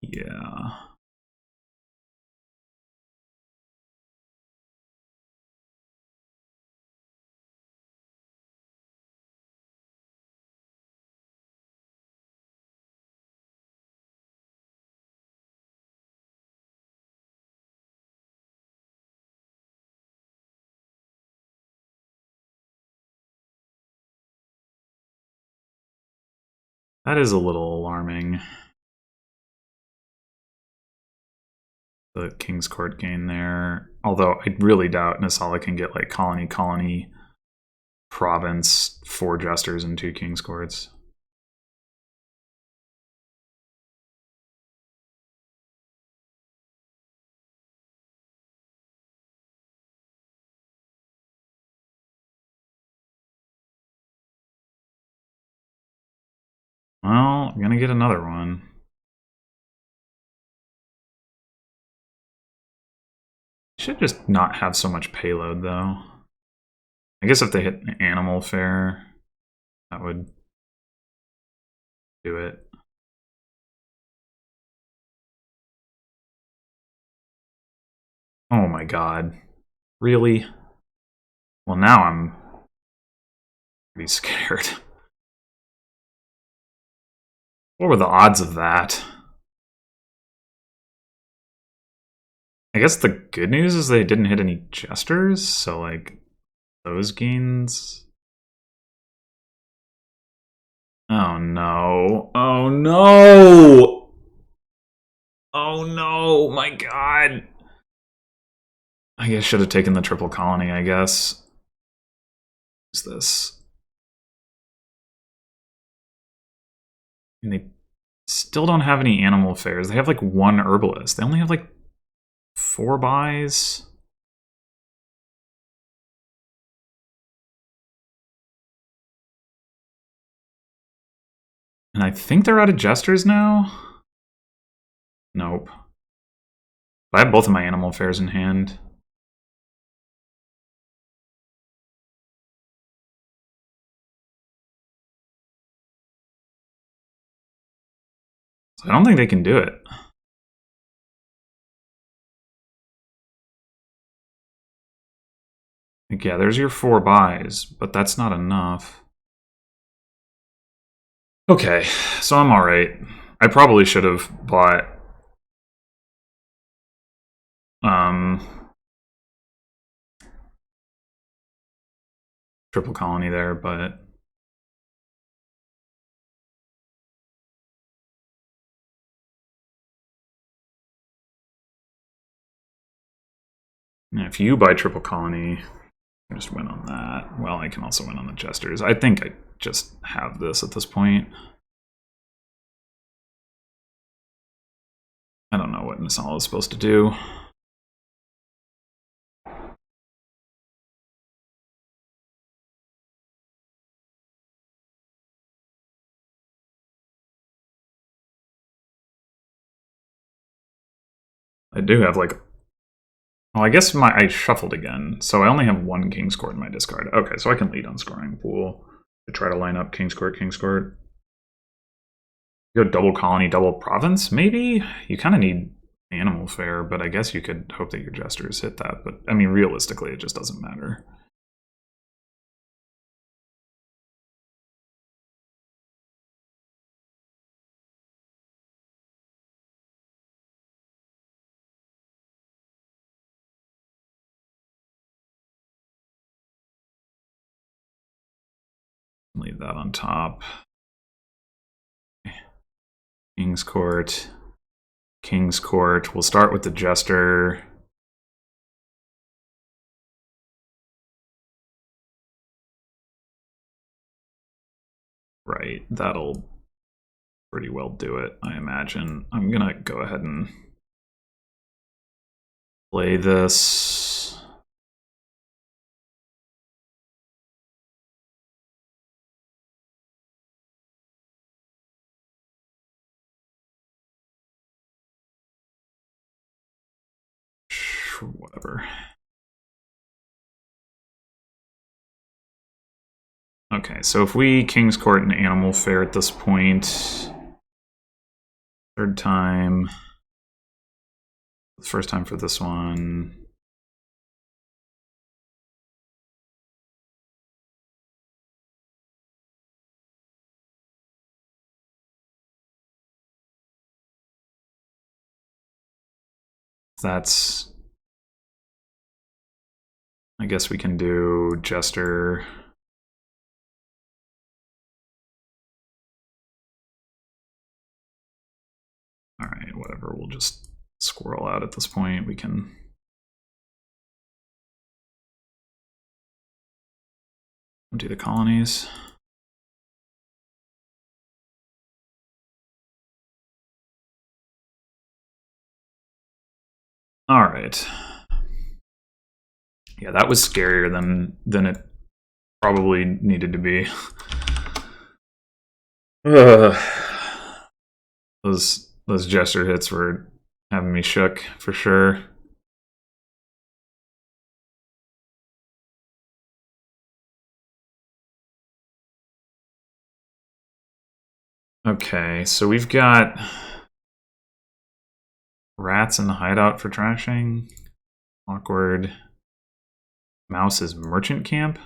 Yeah. That is a little alarming. The King's Court gain there. Although I really doubt Naesala can get like colony, province, 4 Jesters, and 2 King's Courts. Well, I'm gonna get another one. Should just not have so much payload, though. I guess if they hit an Animal Fair, that would do it. Oh my god. Really? Well, now I'm pretty scared. What were the odds of that? I guess the good news is they didn't hit any Jesters, so like those gains. Oh no. Oh no! Oh no, my god. I guess should have taken the triple colony, I guess. What's this? And they still don't have any Animal Fairs. They have like 1 Herbalist. They only have like 4 buys. And I think they're out of Jesters now. Nope. But I have both of my Animal Fairs in hand. So I don't think they can do it. Like, yeah, there's your 4 buys, but that's not enough. Okay, so I'm alright. I probably should have bought triple colony there, but If you buy triple colony, I just win on that. Well, I can also win on the Jesters. I think I just have this at this point. I don't know what Naesala is supposed to do. I do have like... Well, I guess I shuffled again, so I only have one King's Court in my discard. Okay, so I can lead on scoring pool to try to line up King's Court, King's Court. Go double colony, double province, maybe? You kind of need animal fare, but I guess you could hope that your Jesters hit that. But, I mean, realistically, it just doesn't matter. Leave that on top. King's Court. King's Court. We'll start with the Jester. Right, that'll pretty well do it, I imagine. I'm gonna go ahead and play this. Whatever. Okay, so if we King's Court and Animal Fair at this point, third time, first time for this one. That's... I guess we can do Jester. All right, whatever. We'll just squirrel out at this point. We can do the colonies. All right. Yeah, that was scarier than it probably needed to be. Those Jester hits were having me shook for sure. Okay, so we've got rats in the hideout for trashing. Awkward. Mouse's merchant camp.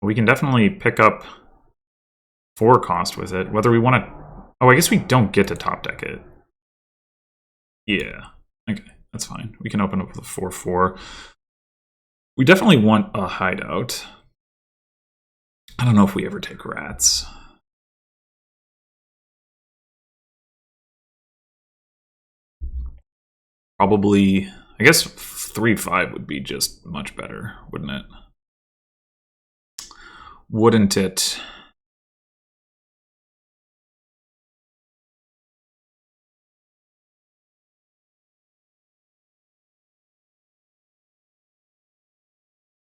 We can definitely pick up 4 cost with it. Whether we want to... Oh, I guess we don't get to top deck it. Yeah. Okay, that's fine. We can open up with a 4/4. We definitely want a hideout. I don't know if we ever take rats. Probably... I guess 3/5 would be just much better, wouldn't it? Wouldn't it?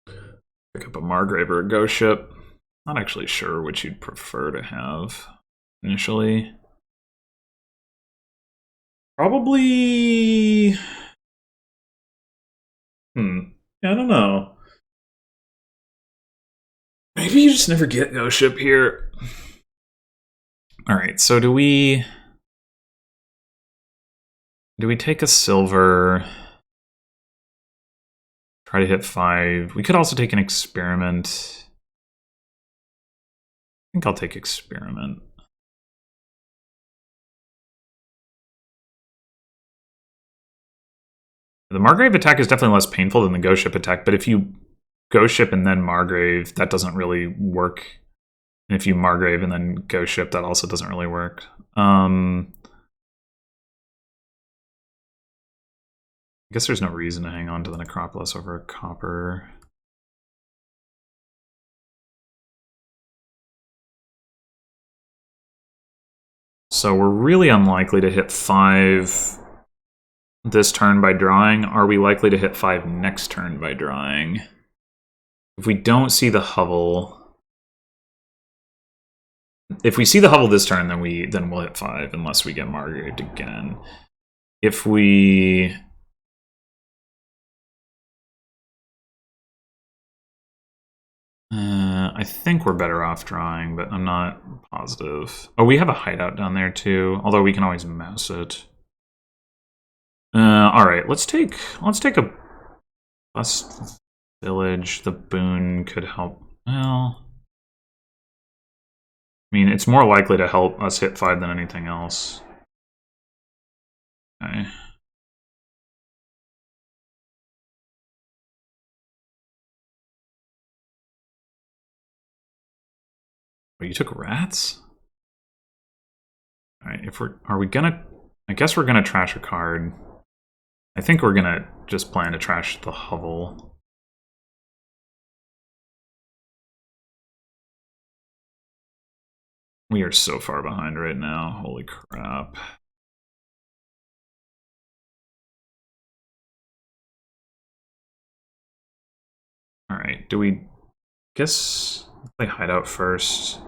Pick up a Margrave or a Ghost Ship. Not actually sure which you'd prefer to have initially. Probably... I don't know. Maybe you just never get Ghost Ship here. Alright, so do we take a silver? Try to hit 5. We could also take an experiment. I think I'll take experiment. The Margrave attack is definitely less painful than the Ghost Ship attack, but if you Ghost Ship and then Margrave, that doesn't really work. And if you Margrave and then Ghost Ship, that also doesn't really work. I guess there's no reason to hang on to the Necropolis over a copper. So we're really unlikely to hit 5 this turn by drawing. Are we likely to hit 5 next turn by drawing? If we don't see the hovel... If we see the hovel this turn, then we'll hit 5, unless we get Margraved again. If we... I think we're better off drawing, but I'm not positive. Oh, we have a hideout down there too, although we can always mouse it. All right, let's take a bust village. The boon could help. Well, I mean, it's more likely to help us hit 5 than anything else. Okay. Oh, you took rats? All right, are we gonna... I guess we're gonna trash a card. I think we're gonna just plan to trash the hovel. We are so far behind right now. Holy crap. All right, do we... Guess play hideout first.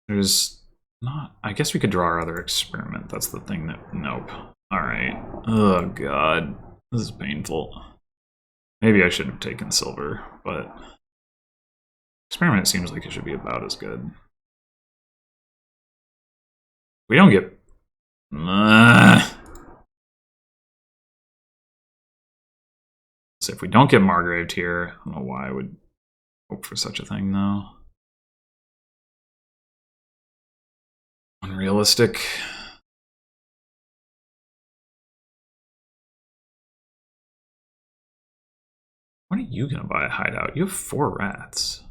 There's not... I guess we could draw our other experiment. That's the thing that... Nope. Alright. Oh, God. This is painful. Maybe I should have taken silver, but... Experiment seems like it should be about as good. We don't get... So if we don't get Margraved here, I don't know why I would hope for such a thing, though. Unrealistic. When are you gonna buy a hideout? You have 4 rats.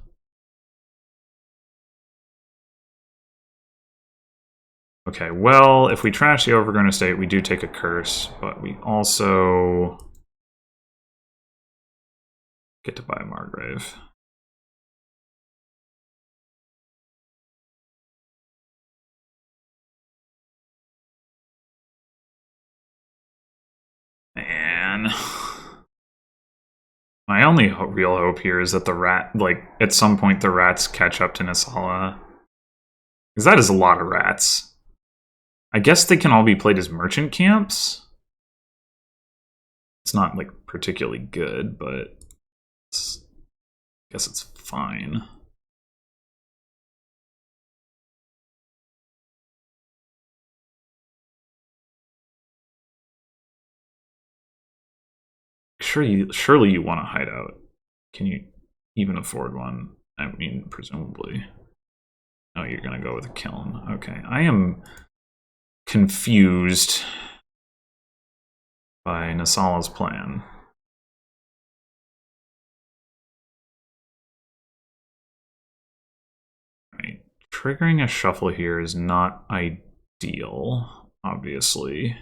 Okay, well, if we trash the Overgrown Estate, we do take a curse, but we also get to buy a Margrave. Man. My only real hope here is that the rat, like, at some point the rats catch up to Naesala. Because that is a lot of rats. I guess they can all be played as merchant camps. It's not, like, particularly good, but I guess it's fine. Surely you want a hideout. Can you even afford one? I mean, presumably. Oh, you're gonna go with a kiln. Okay, I am confused by Naesala's plan. Right. Triggering a shuffle here is not ideal, obviously.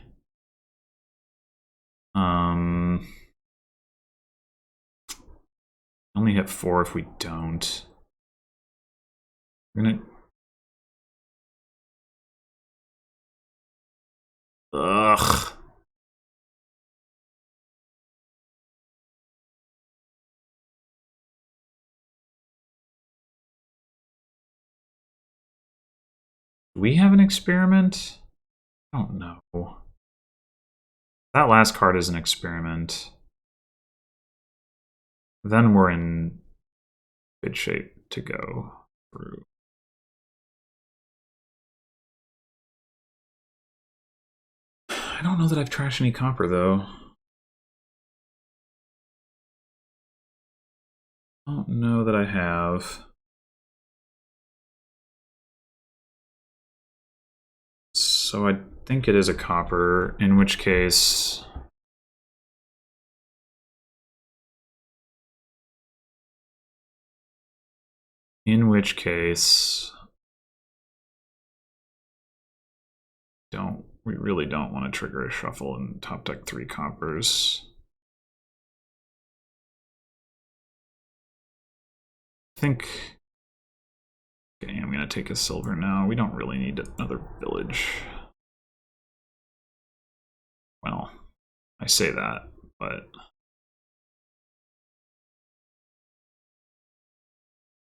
Only hit 4 if we don't. We're gonna... Ugh. Do we have an experiment? I don't know. That last card is an experiment. Then we're in good shape to go through. I don't know that I've trashed any copper, though. I don't know that I have. So I think it is a copper, in which case... We really don't want to trigger a shuffle and top deck 3 coppers. I think. Okay, I'm gonna take a silver now. We don't really need another village. Well, I say that, but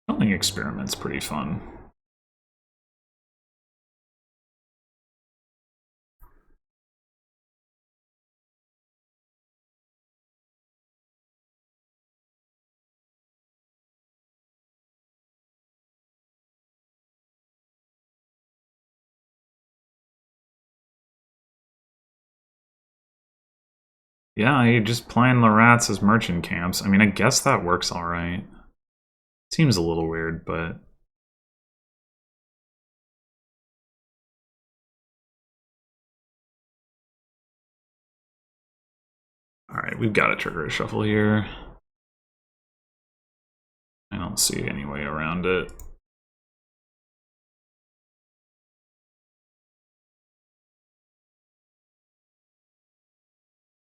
I think experiment's pretty fun. Yeah, you just playing the rats as merchant camps. I mean, I guess that works all right. Seems a little weird, but all right, we've got to trigger a shuffle here. I don't see any way around it.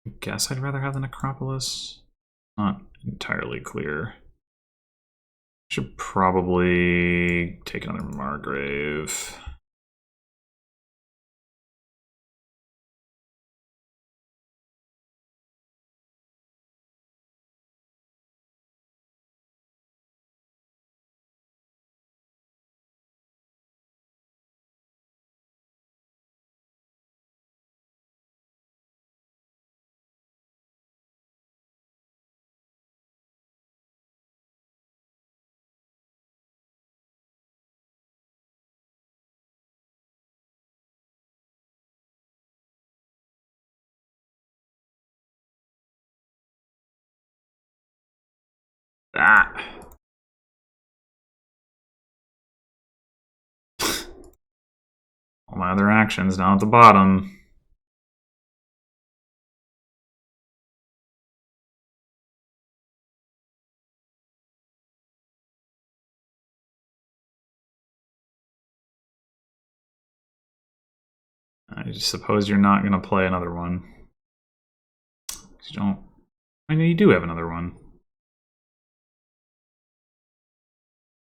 I guess I'd rather have the necropolis. Not entirely clear. Should probably take another Margrave. Ah! All my other actions down at the bottom. I suppose you're not going to play another one. You don't. I mean, you do have another one.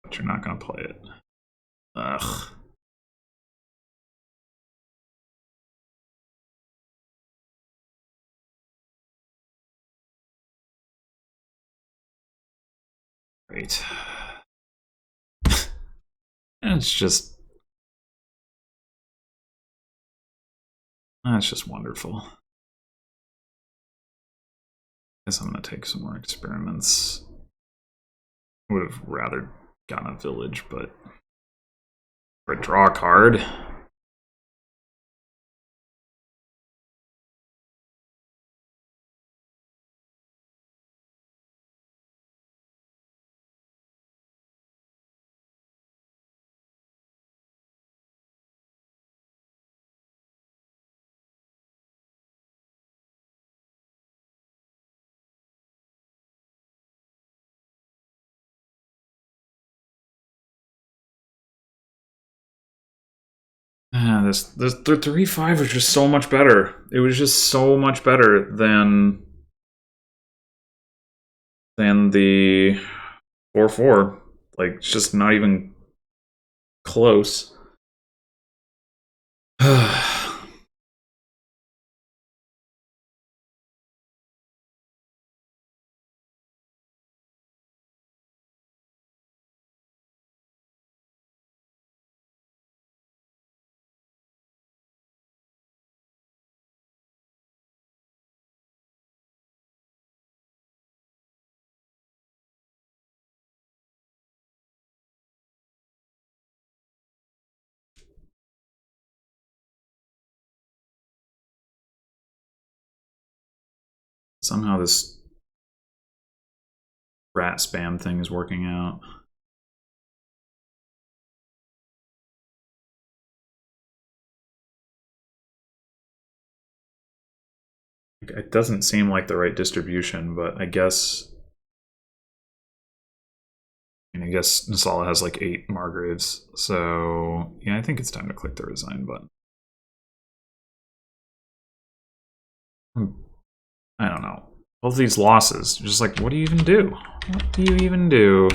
But you're not going to play it. Ugh. Great. It's just. That's just wonderful. Guess I'm going to take some more experiments. I would have rather gotten a village, but. For a draw card. The 3-5 was just so much better. It was just so much better than the 4-4. Like, it's just not even close. Somehow this rat spam thing is working out. It doesn't seem like the right distribution, but I guess Naesala has like 8 Margraves. So yeah, I think it's time to click the resign button. I don't know. Both of these losses, just like, what do you even do? What do you even do?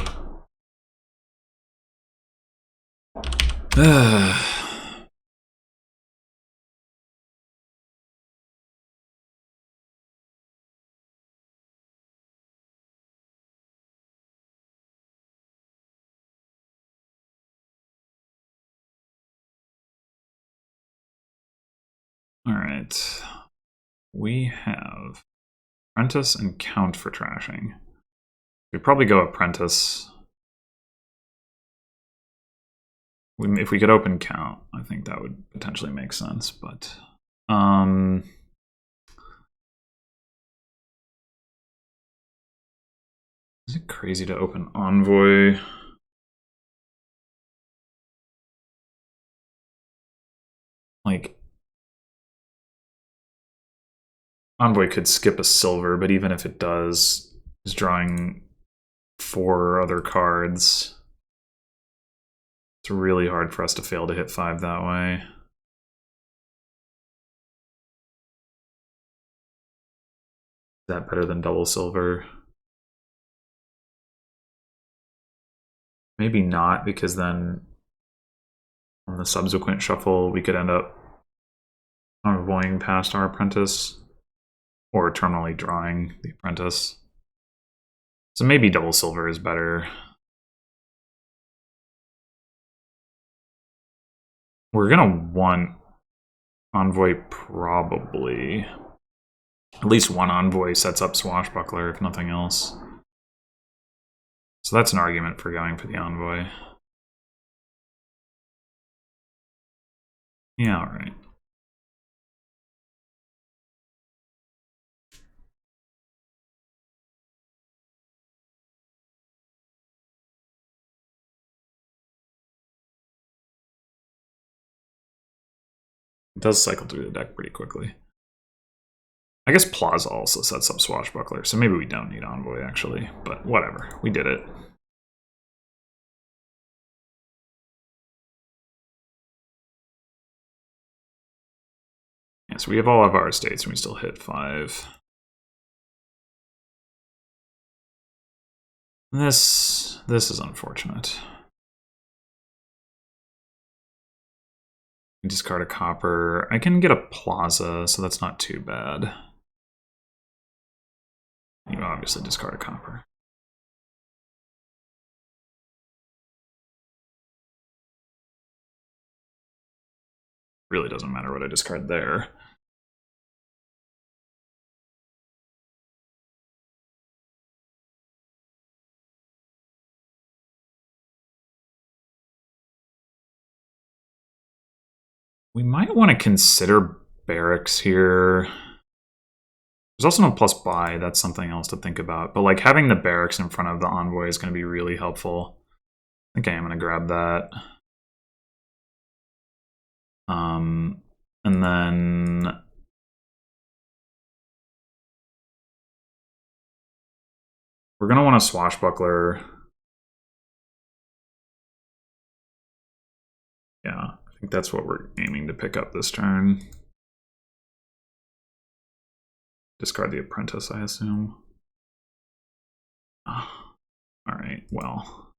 All right. We have Apprentice and Count for trashing. We'd probably go Apprentice. If we could open Count, I think that would potentially make sense, but... is it crazy to open Envoy? Like... Envoy could skip a silver, but even if it does, it's drawing 4 other cards. It's really hard for us to fail to hit 5 that way. Is that better than double silver? Maybe not, because then on the subsequent shuffle we could end up envoying past our Apprentice, or eternally drawing the Apprentice. So maybe double silver is better. We're gonna want Envoy probably. At least one Envoy sets up Swashbuckler, if nothing else. So that's an argument for going for the Envoy. Yeah, alright. It does cycle through the deck pretty quickly. I guess Plaza also sets up Swashbuckler, so maybe we don't need Envoy, actually. But whatever, we did it. Yeah, so we have all of our estates, and we still hit 5. This is unfortunate. Discard a copper. I can get a Plaza, so that's not too bad. You obviously discard a copper. Really doesn't matter what I discard there. We might want to consider barracks here. There's also no plus buy. That's something else to think about. But like having the barracks in front of the Envoy is going to be really helpful. I think I am going to grab that. And then we're going to want a Swashbuckler. Yeah, I think that's what we're aiming to pick up this turn. Discard the Apprentice, I assume. Oh, all right, well.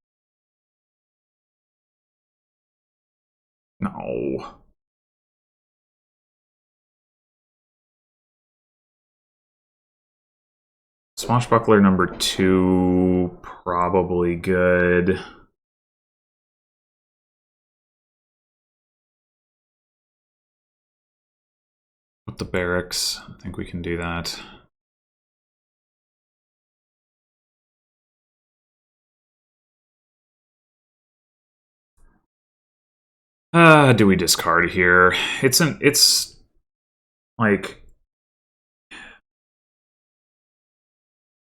No. Swashbuckler number 2, probably good. With the barracks, I think we can do that. Do we discard here? It's like,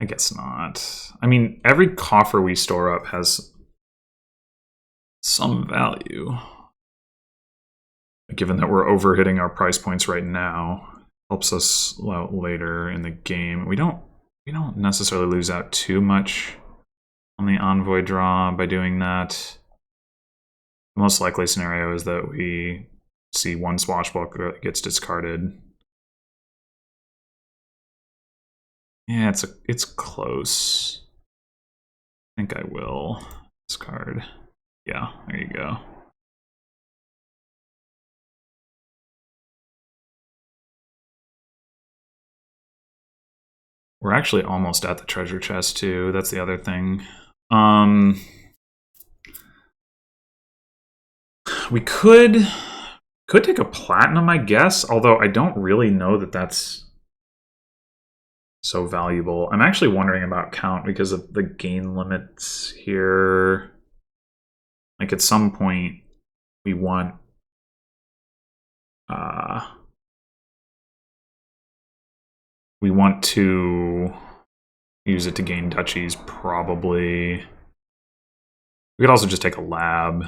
I guess not. I mean, every coffer we store up has some value. Given that we're overhitting our price points right now, helps us out later in the game. We don't necessarily lose out too much on the Envoy draw by doing that. The most likely scenario is that we see one Swashbuckler that gets discarded. Yeah, it's close. I think I will discard. Yeah, there you go. We're actually almost at the treasure chest too. That's the other thing. We could take a platinum, I guess. Although I don't really know that that's so valuable. I'm actually wondering about count because of the gain limits here. Like at some point, we want to use it to gain duchies, probably. We could also just take a lab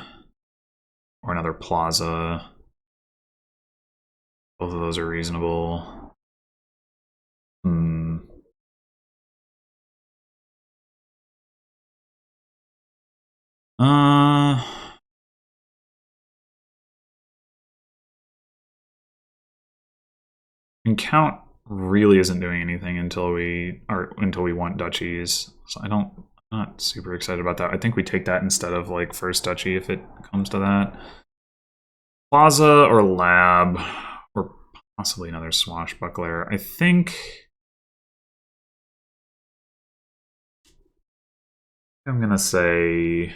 or another plaza. Both of those are reasonable. Uh, and count really isn't doing anything until we want duchies. So I'm not super excited about that. I think we take that instead of like first duchy if it comes to that. Plaza or lab or possibly another swashbuckler. I think I'm gonna say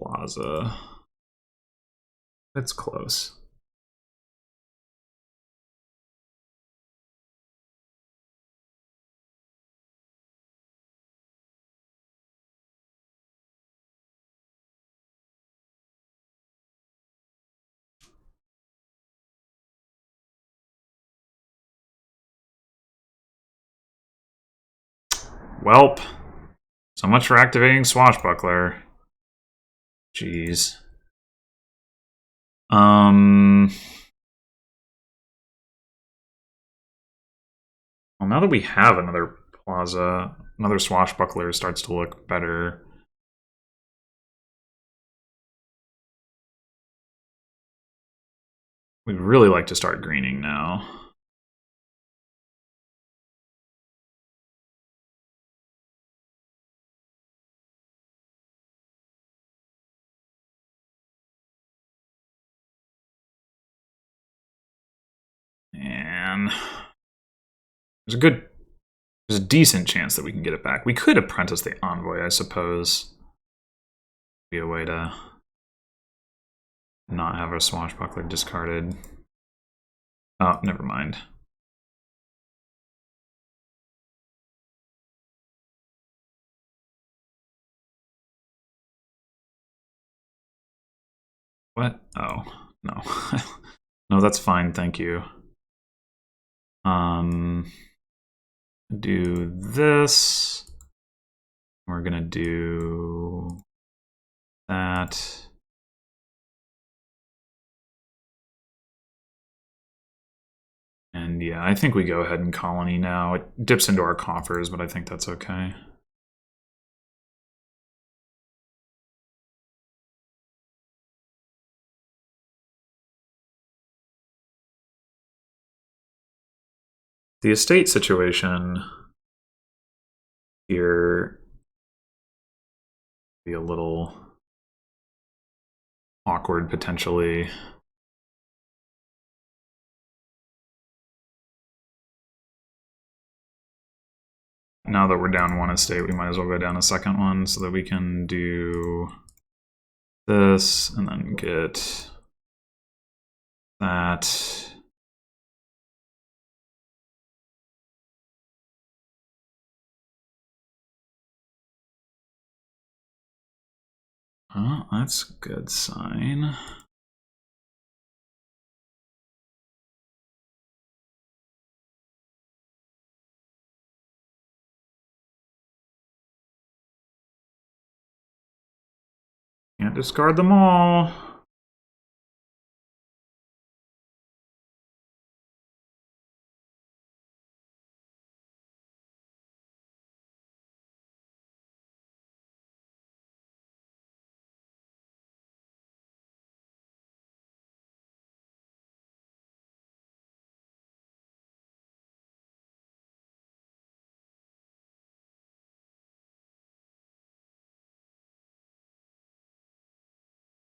plaza. It's close. Welp. So much for activating Swashbuckler. Jeez. Well, now that we have another plaza, another Swashbuckler starts to look better. We'd really like to start greening now. And there's a decent chance that we can get it back. We could apprentice the envoy, I suppose. Be a way to not have our Swashbuckler discarded. Oh, never mind. What? Oh, no. No, that's fine, thank you. Do this. We're gonna do that. And yeah, I think we go ahead and colony now. It dips into our coffers, but I think that's okay. The estate situation here be a little awkward potentially. Now that we're down one estate, we might as well go down a second one so that we can do this and then get that. Oh, that's a good sign. Can't discard them all.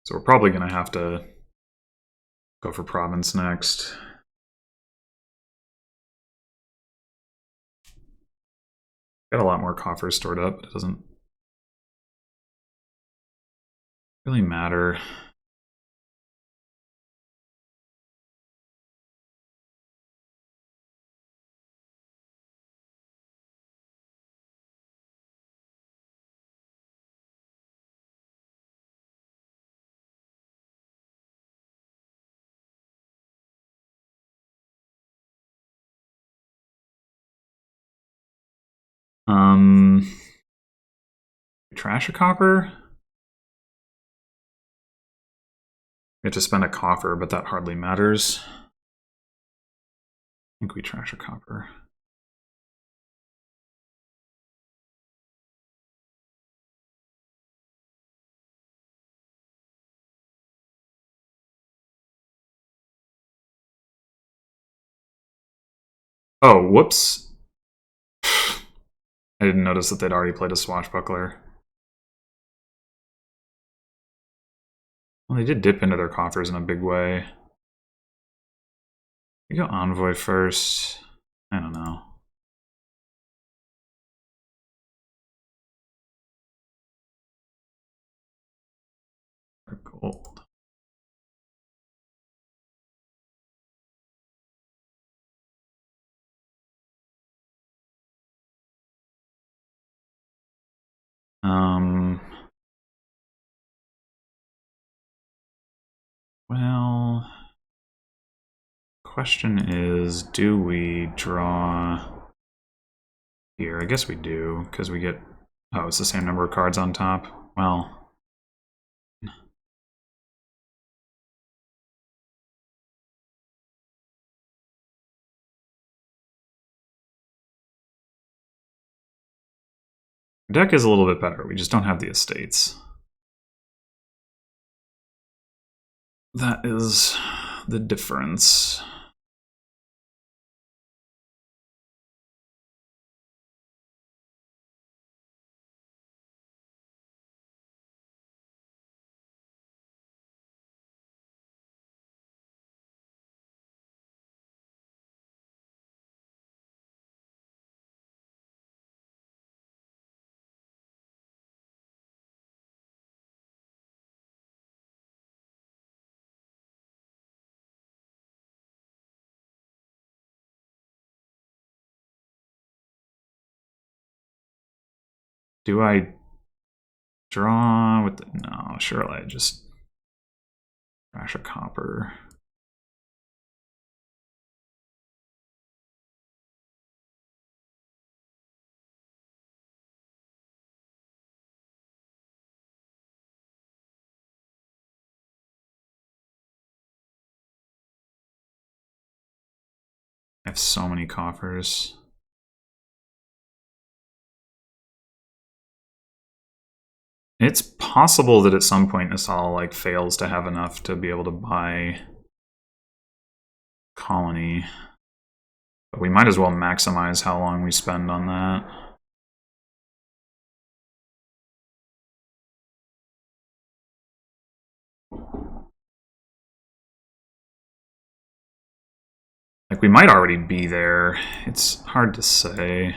So we're probably going to have to go for province next. Got a lot more coffers stored up, but it doesn't really matter. Trash a copper? We have to spend a coffer, but that hardly matters. I think we trash a copper. Oh, whoops. I didn't notice that they'd already played a swashbuckler. Well, they did dip into their coffers in a big way. We go envoy first. I don't know. Gold. Well, question is, do we draw here? I guess we do, because we get, oh, it's the same number of cards on top. Well, deck is a little bit better. We just don't have the estates. That is the difference. Do I draw with the, no, surely I just trash a copper. I have so many coffers. It's possible that at some point Naesala like fails to have enough to be able to buy colony. But we might as well maximize how long we spend on that. Like, we might already be there. It's hard to say.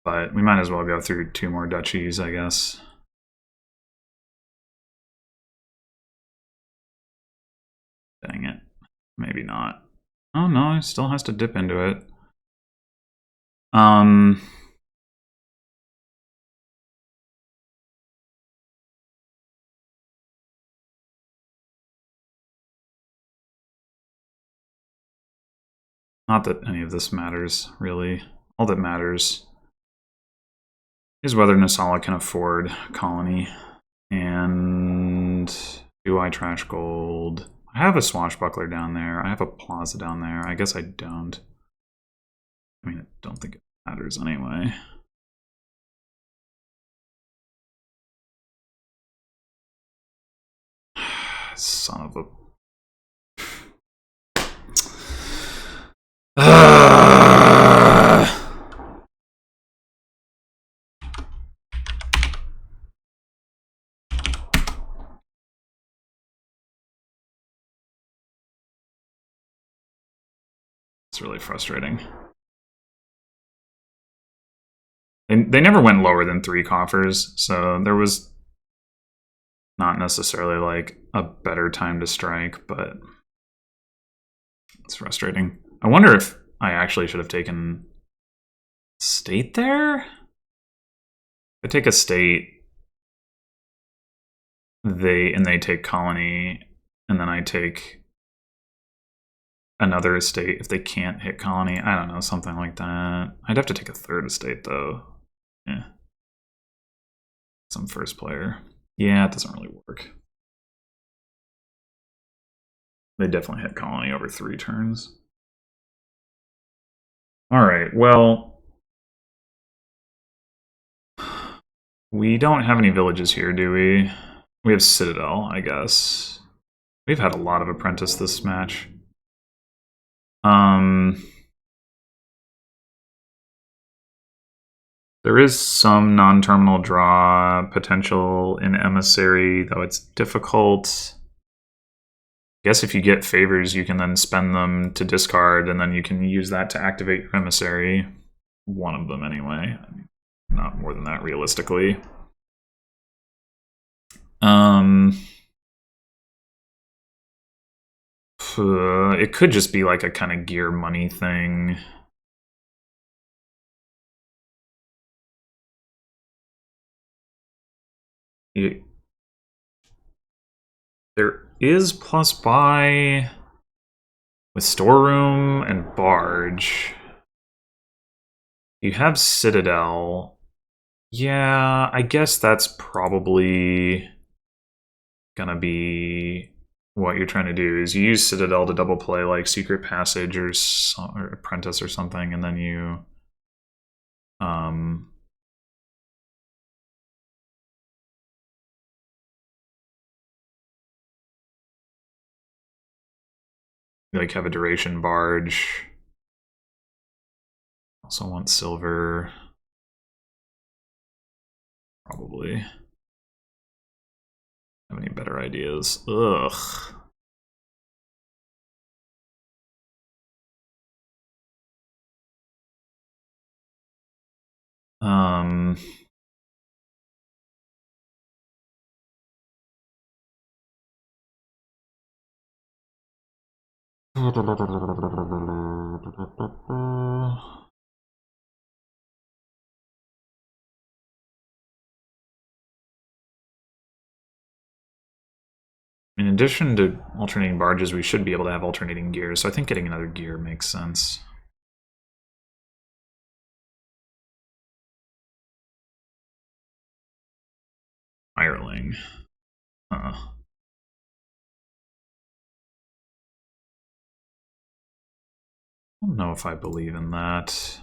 But we might as well go through 2 more duchies, I guess. Dang it. Maybe not. Oh no, he still has to dip into it. Not that any of this matters, really. All that matters is whether Naesala can afford colony. And do I trash gold? I have a swashbuckler down there. I have a plaza down there. I guess I don't. I mean, I don't think it matters anyway. Son of a... It's really frustrating. And they never went lower than 3 coffers, so there was not necessarily like a better time to strike, but it's frustrating. I wonder if I actually should have taken state there? If I take a state, they take colony, and then I take another estate if they can't hit colony. I don't know, something like that. I'd have to take a 3rd estate though. Yeah. Some first player. Yeah, it doesn't really work. They definitely hit colony over 3 turns. Alright, well, we don't have any villages here, do we? We have Citadel, I guess. We've had a lot of Apprentice this match. There is some non-terminal draw potential in Emissary, though it's difficult. I guess if you get favors, you can then spend them to discard, and then you can use that to activate your Emissary. One of them, anyway. I mean, not more than that, realistically. It could just be like a kind of gear money thing. There is plus buy with storeroom and barge. You have Citadel. Yeah, I guess that's probably gonna be what you're trying to do, is you use Citadel to double play like Secret Passage or Apprentice or something, and then you like have a duration barge. Also want silver. Probably. Have any better ideas? Ugh. In addition to alternating barges, we should be able to have alternating gears, so I think getting another gear makes sense. Hireling. I don't know if I believe in that.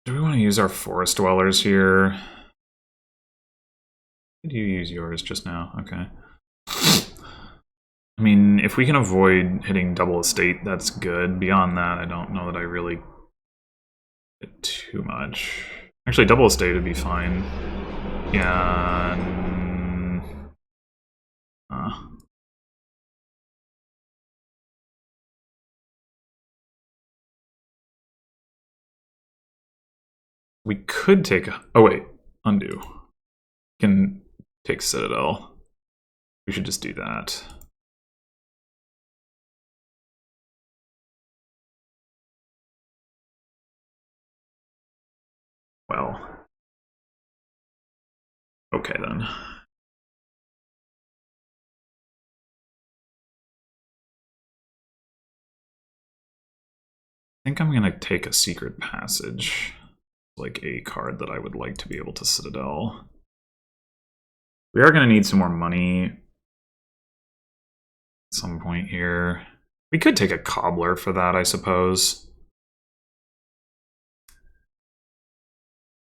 Do we want to use our forest dwellers here? Did you use yours just now? Okay. I mean, if we can avoid hitting double estate, that's good. Beyond that, I don't know that I really get too much. Actually, double estate would be fine. Yeah. We could take... Oh, wait. Undo. We can take Citadel. We should just do that. Well. Okay, then. I think I'm going to take a Secret Passage. Like a card that I would like to be able to Citadel. We are going to need some more money at some point here. We could take a Cobbler for that, I suppose.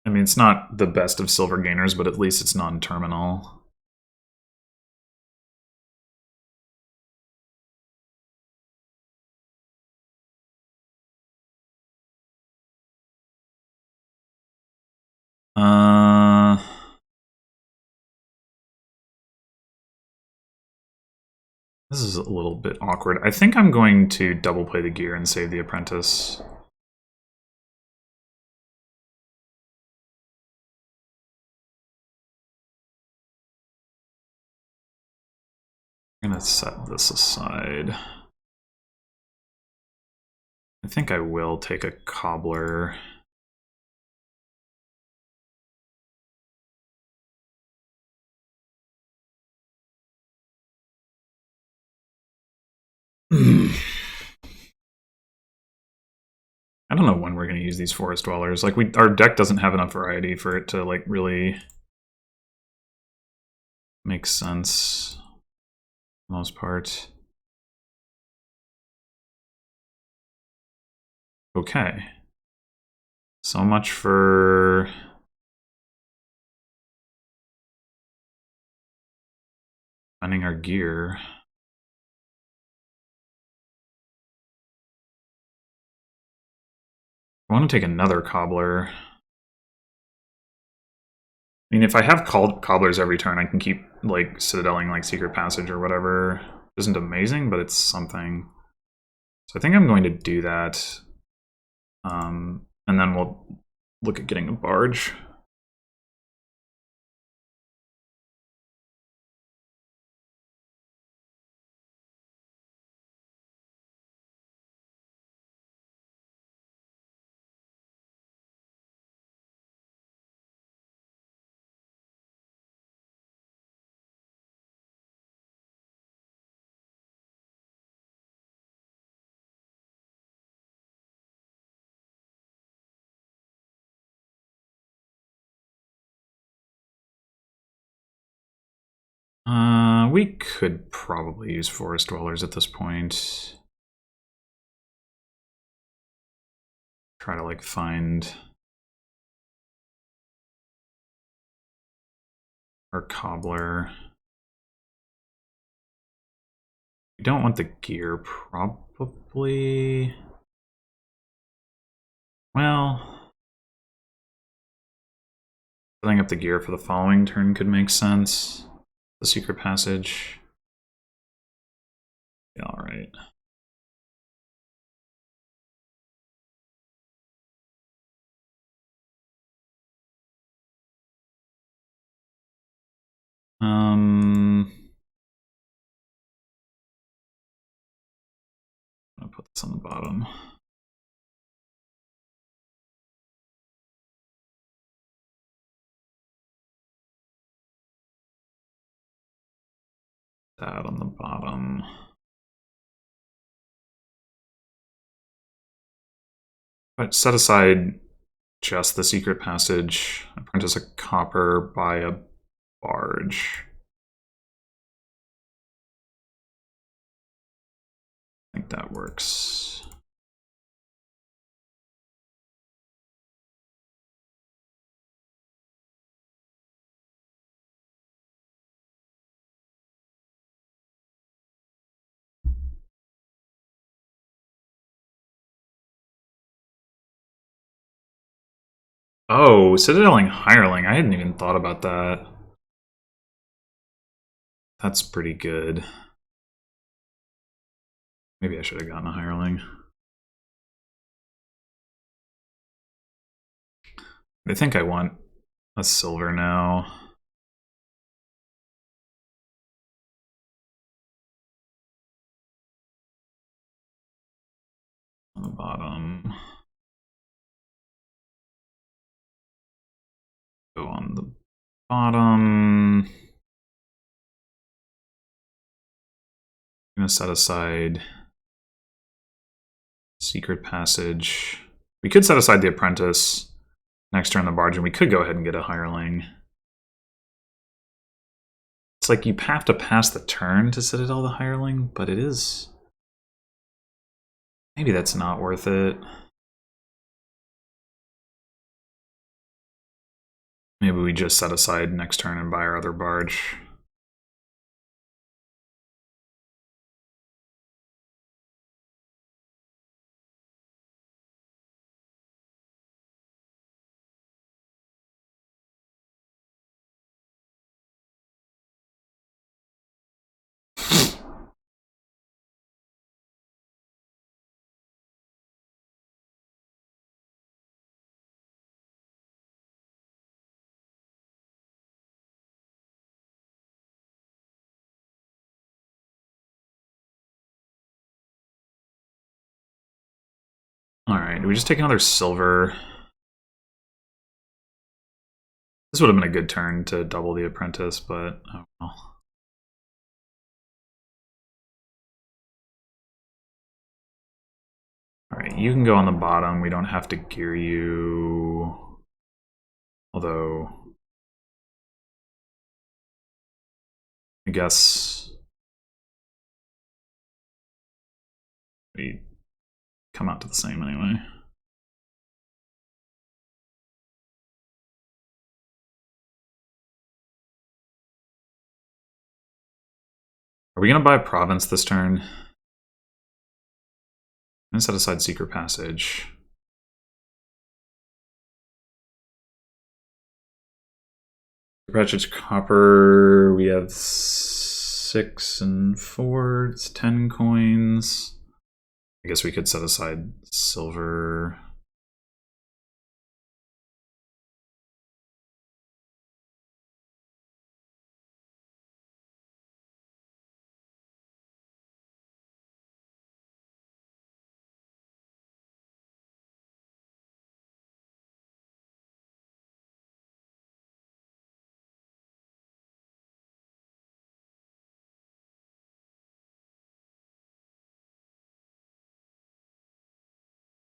I mean, it's not the best of silver gainers, but at least it's non-terminal. This is a little bit awkward. I think I'm going to double play the gear and save the apprentice. I'm gonna set this aside. I think I will take a cobbler. I don't know when we're going to use these forest dwellers. Like, our deck doesn't have enough variety for it to like really make sense. For the most part. Okay. So much for finding our gear. I want to take another cobbler. I mean, if I have cobblers every turn, I can keep like citadeling like Secret Passage or whatever. Isn't amazing, but it's something. So I think I'm going to do that. And then we'll look at getting a barge. We could probably use forest dwellers at this point. Try to like find our cobbler. We don't want the gear, probably. Well, setting up the gear for the following turn could make sense. The Secret Passage. Yeah, all right. I'll put this on the bottom. That on the bottom. But set aside just the Secret Passage. Apprentice a copper, buy a barge. I think that works. Oh, citadeling hireling. I hadn't even thought about that. That's pretty good. Maybe I should have gotten a hireling. I think I want a silver now. On the bottom. Go on the bottom. I'm gonna set aside Secret Passage. We could set aside the Apprentice. Next turn the barge, and we could go ahead and get a hireling. It's like you have to pass the turn to citadel the hireling, but it is... Maybe that's not worth it. Maybe we just set aside next turn and buy our other barge. Alright, do we just take another silver? This would have been a good turn to double the apprentice, but oh well. Alright, you can go on the bottom. We don't have to gear you. Although, I guess we come out to the same anyway. Are we going to buy province this turn? I'm going to set aside secret passage. Ratchet's copper. We have 6 and 4. It's 10 coins. I guess we could set aside silver.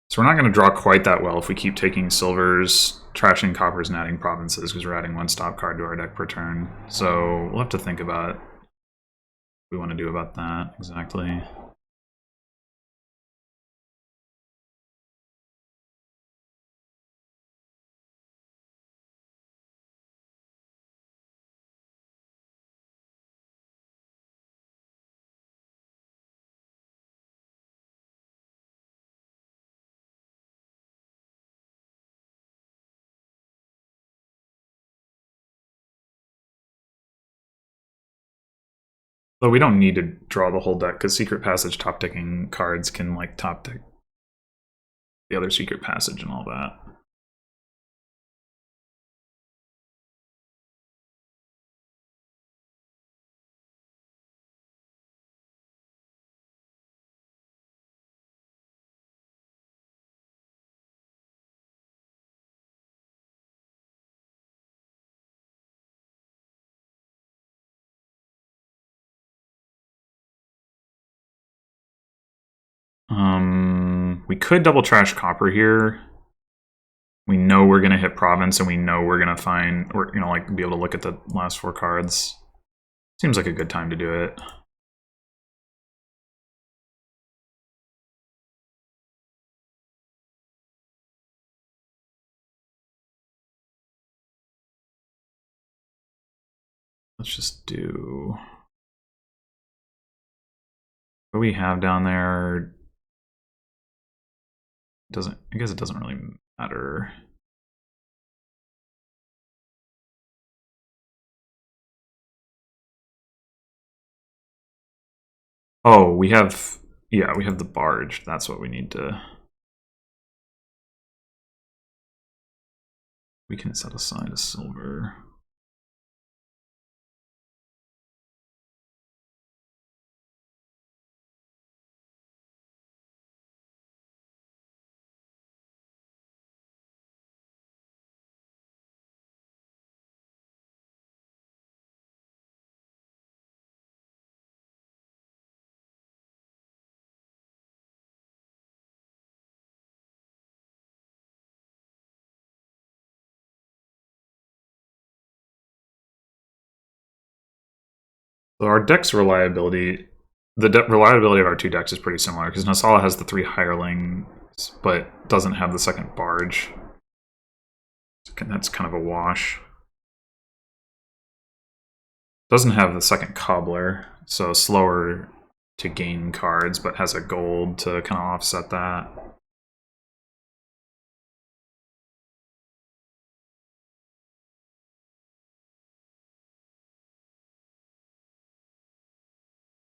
So we're not going to draw quite that well if we keep taking silvers, trashing coppers, and adding provinces, because we're adding 1 stop card to our deck per turn. So we'll have to think about what we want to do about that exactly. Though we don't need to draw the whole deck, because secret passage top decking cards can like top deck the other secret passage and all that. We could double trash copper here. We know we're gonna hit province, and we know we're gonna find, or like be able to look at the last 4 cards. Seems like a good time to do it. Let's just do what we have down there. Doesn't, I guess it doesn't really matter. Oh, we have, yeah, we have the barge. That's what we need to. We can set aside a silver. So our deck's reliability, the reliability of our 2 decks is pretty similar, because Naesala has the 3 hirelings, but doesn't have the second barge. That's kind of a wash. Doesn't have the second cobbler, so slower to gain cards, but has a gold to kind of offset that.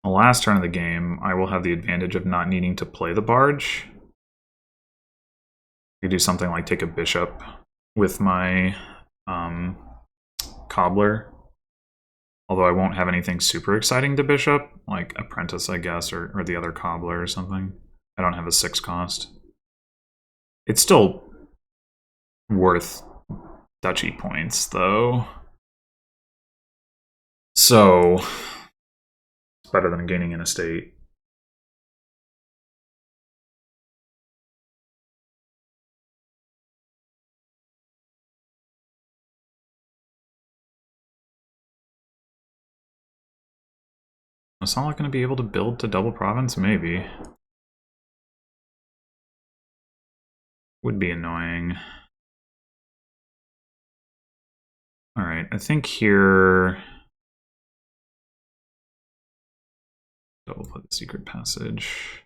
The last turn of the game, I will have the advantage of not needing to play the barge. I could do something like take a bishop with my cobbler. Although I won't have anything super exciting to bishop, like Apprentice, I guess, or the other cobbler or something. I don't have a 6 cost. It's still worth duchy points, though. So, it's better than gaining an estate. Naesala going to be able to build to double province? Maybe. Would be annoying. Alright, I think here... Double play the secret passage.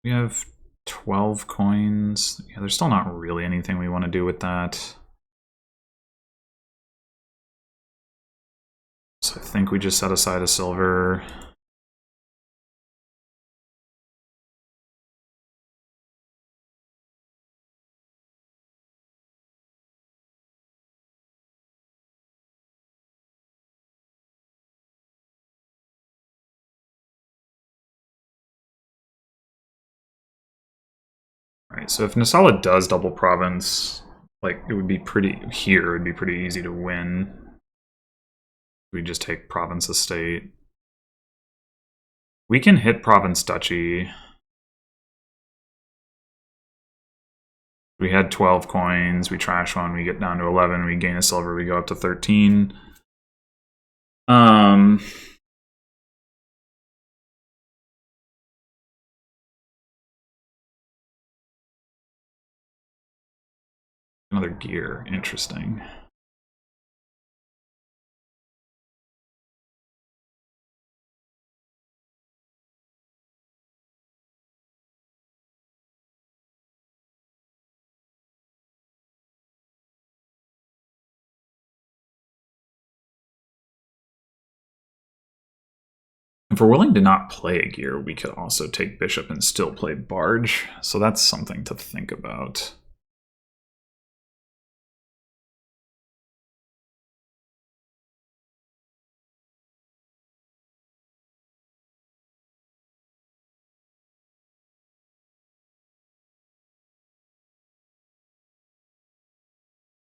We have 12 coins. Yeah, there's still not really anything we want to do with that. So I think we just set aside a silver. Right, so if Naesala does double province, like, it would be pretty, here, it would be pretty easy to win. We just take province estate. We can hit province duchy. We had 12 coins, we trash one, we get down to 11, we gain a silver, we go up to 13. Another gear, interesting. If we're willing to not play a gear, we could also take bishop and still play barge, so that's something to think about.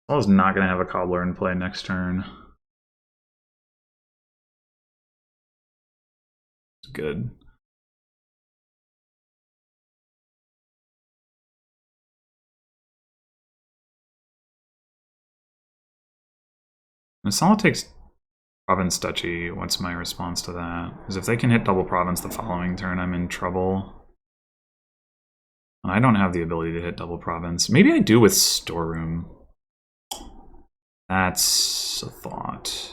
I was not going to have a cobbler in play next turn. It's good. Naesala takes province duchy. What's my response to that? Because if they can hit double province the following turn, I'm in trouble. And I don't have the ability to hit double province. Maybe I do with storeroom. That's a thought.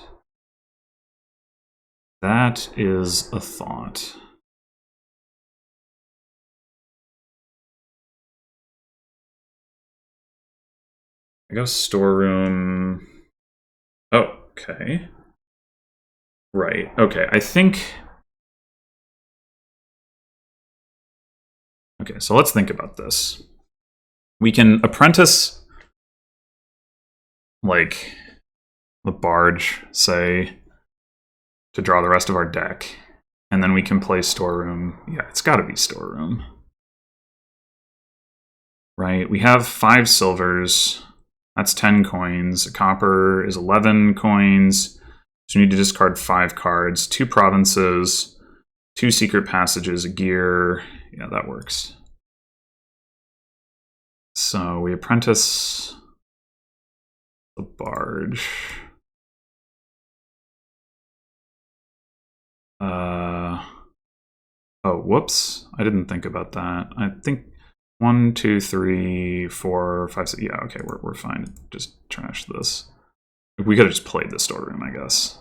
That is a thought. I go storeroom. Oh, okay. Right, okay, I think... Okay, so let's think about this. We can apprentice, like, the barge, say, to draw the rest of our deck. And then we can play storeroom. Yeah, it's gotta be storeroom. Right, we have 5 silvers. That's 10 coins. A copper is 11 coins. So we need to discard 5 cards, 2 provinces, 2 secret passages, a gear. Yeah, that works. So we apprentice the barge. Oh, whoops. I didn't think about that. I think 1, 2, 3, 4, 5, 6. Yeah, okay, we're fine. Just trash this. We could have just played the storeroom, I guess.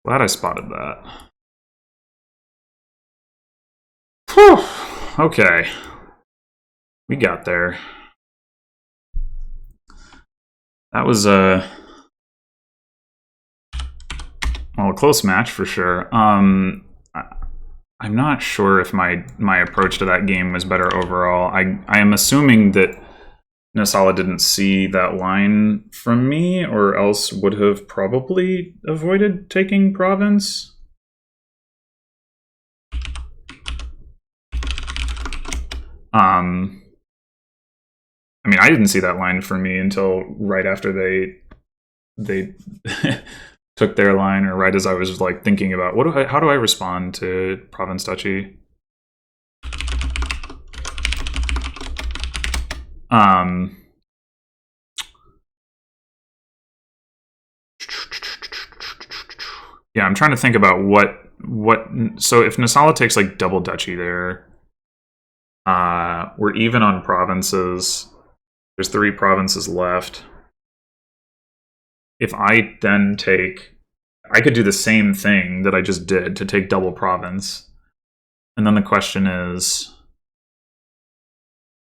Glad I spotted that. Whew. Okay. We got there. That was a close match for sure. I'm not sure if my approach to that game was better overall. I am assuming that Naesala didn't see that line from me, or else would have probably avoided taking province. I mean, I didn't see that line from me until right after they took their line, or right as I was like thinking about how do I respond to province duchy. Yeah, I'm trying to think about what. So if Naesala takes like double duchy there, we're even on provinces. There's 3 provinces left. If I then take, I could do the same thing that I just did to take double province, and then the question is,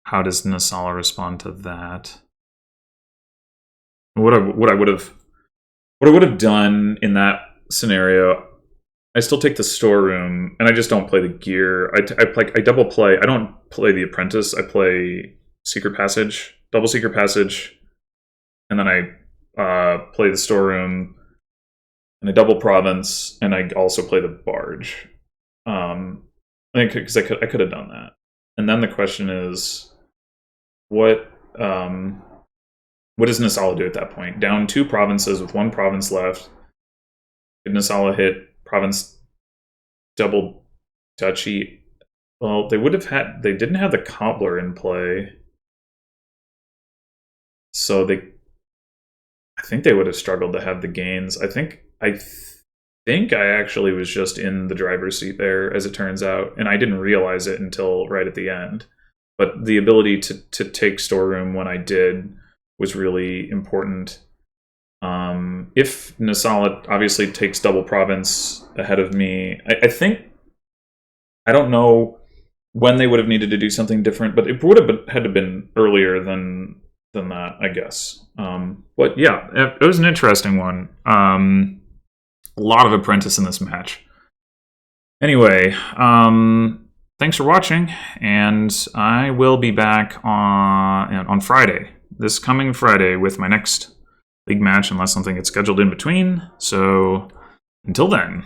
how does Naesala respond to that? What I would have done in that scenario, I still take the storeroom, and I just don't play the gear. I double play. I don't play the apprentice. I play secret passage, double secret passage, and then I play the storeroom, and I double province, and I also play the barge. I think because I could have done that. And then the question is, what does Naesala do at that point? Down 2 provinces with 1 province left. Did Naesala hit province double duchy? Well, they didn't have the cobbler in play, so I think they would have struggled to have the gains. I think I actually was just in the driver's seat there, as it turns out, and I didn't realize it until right at the end. But the ability to take storeroom when I did was really important. If Naesala obviously takes double province ahead of me, I think, I don't know when they would have needed to do something different, but it would have had to have been earlier than that, I guess. But yeah, it was an interesting one. A lot of Apprentice in this match. Anyway, thanks for watching, and I will be back on Friday, this coming Friday, with my next league match, unless something gets scheduled in between. So until then.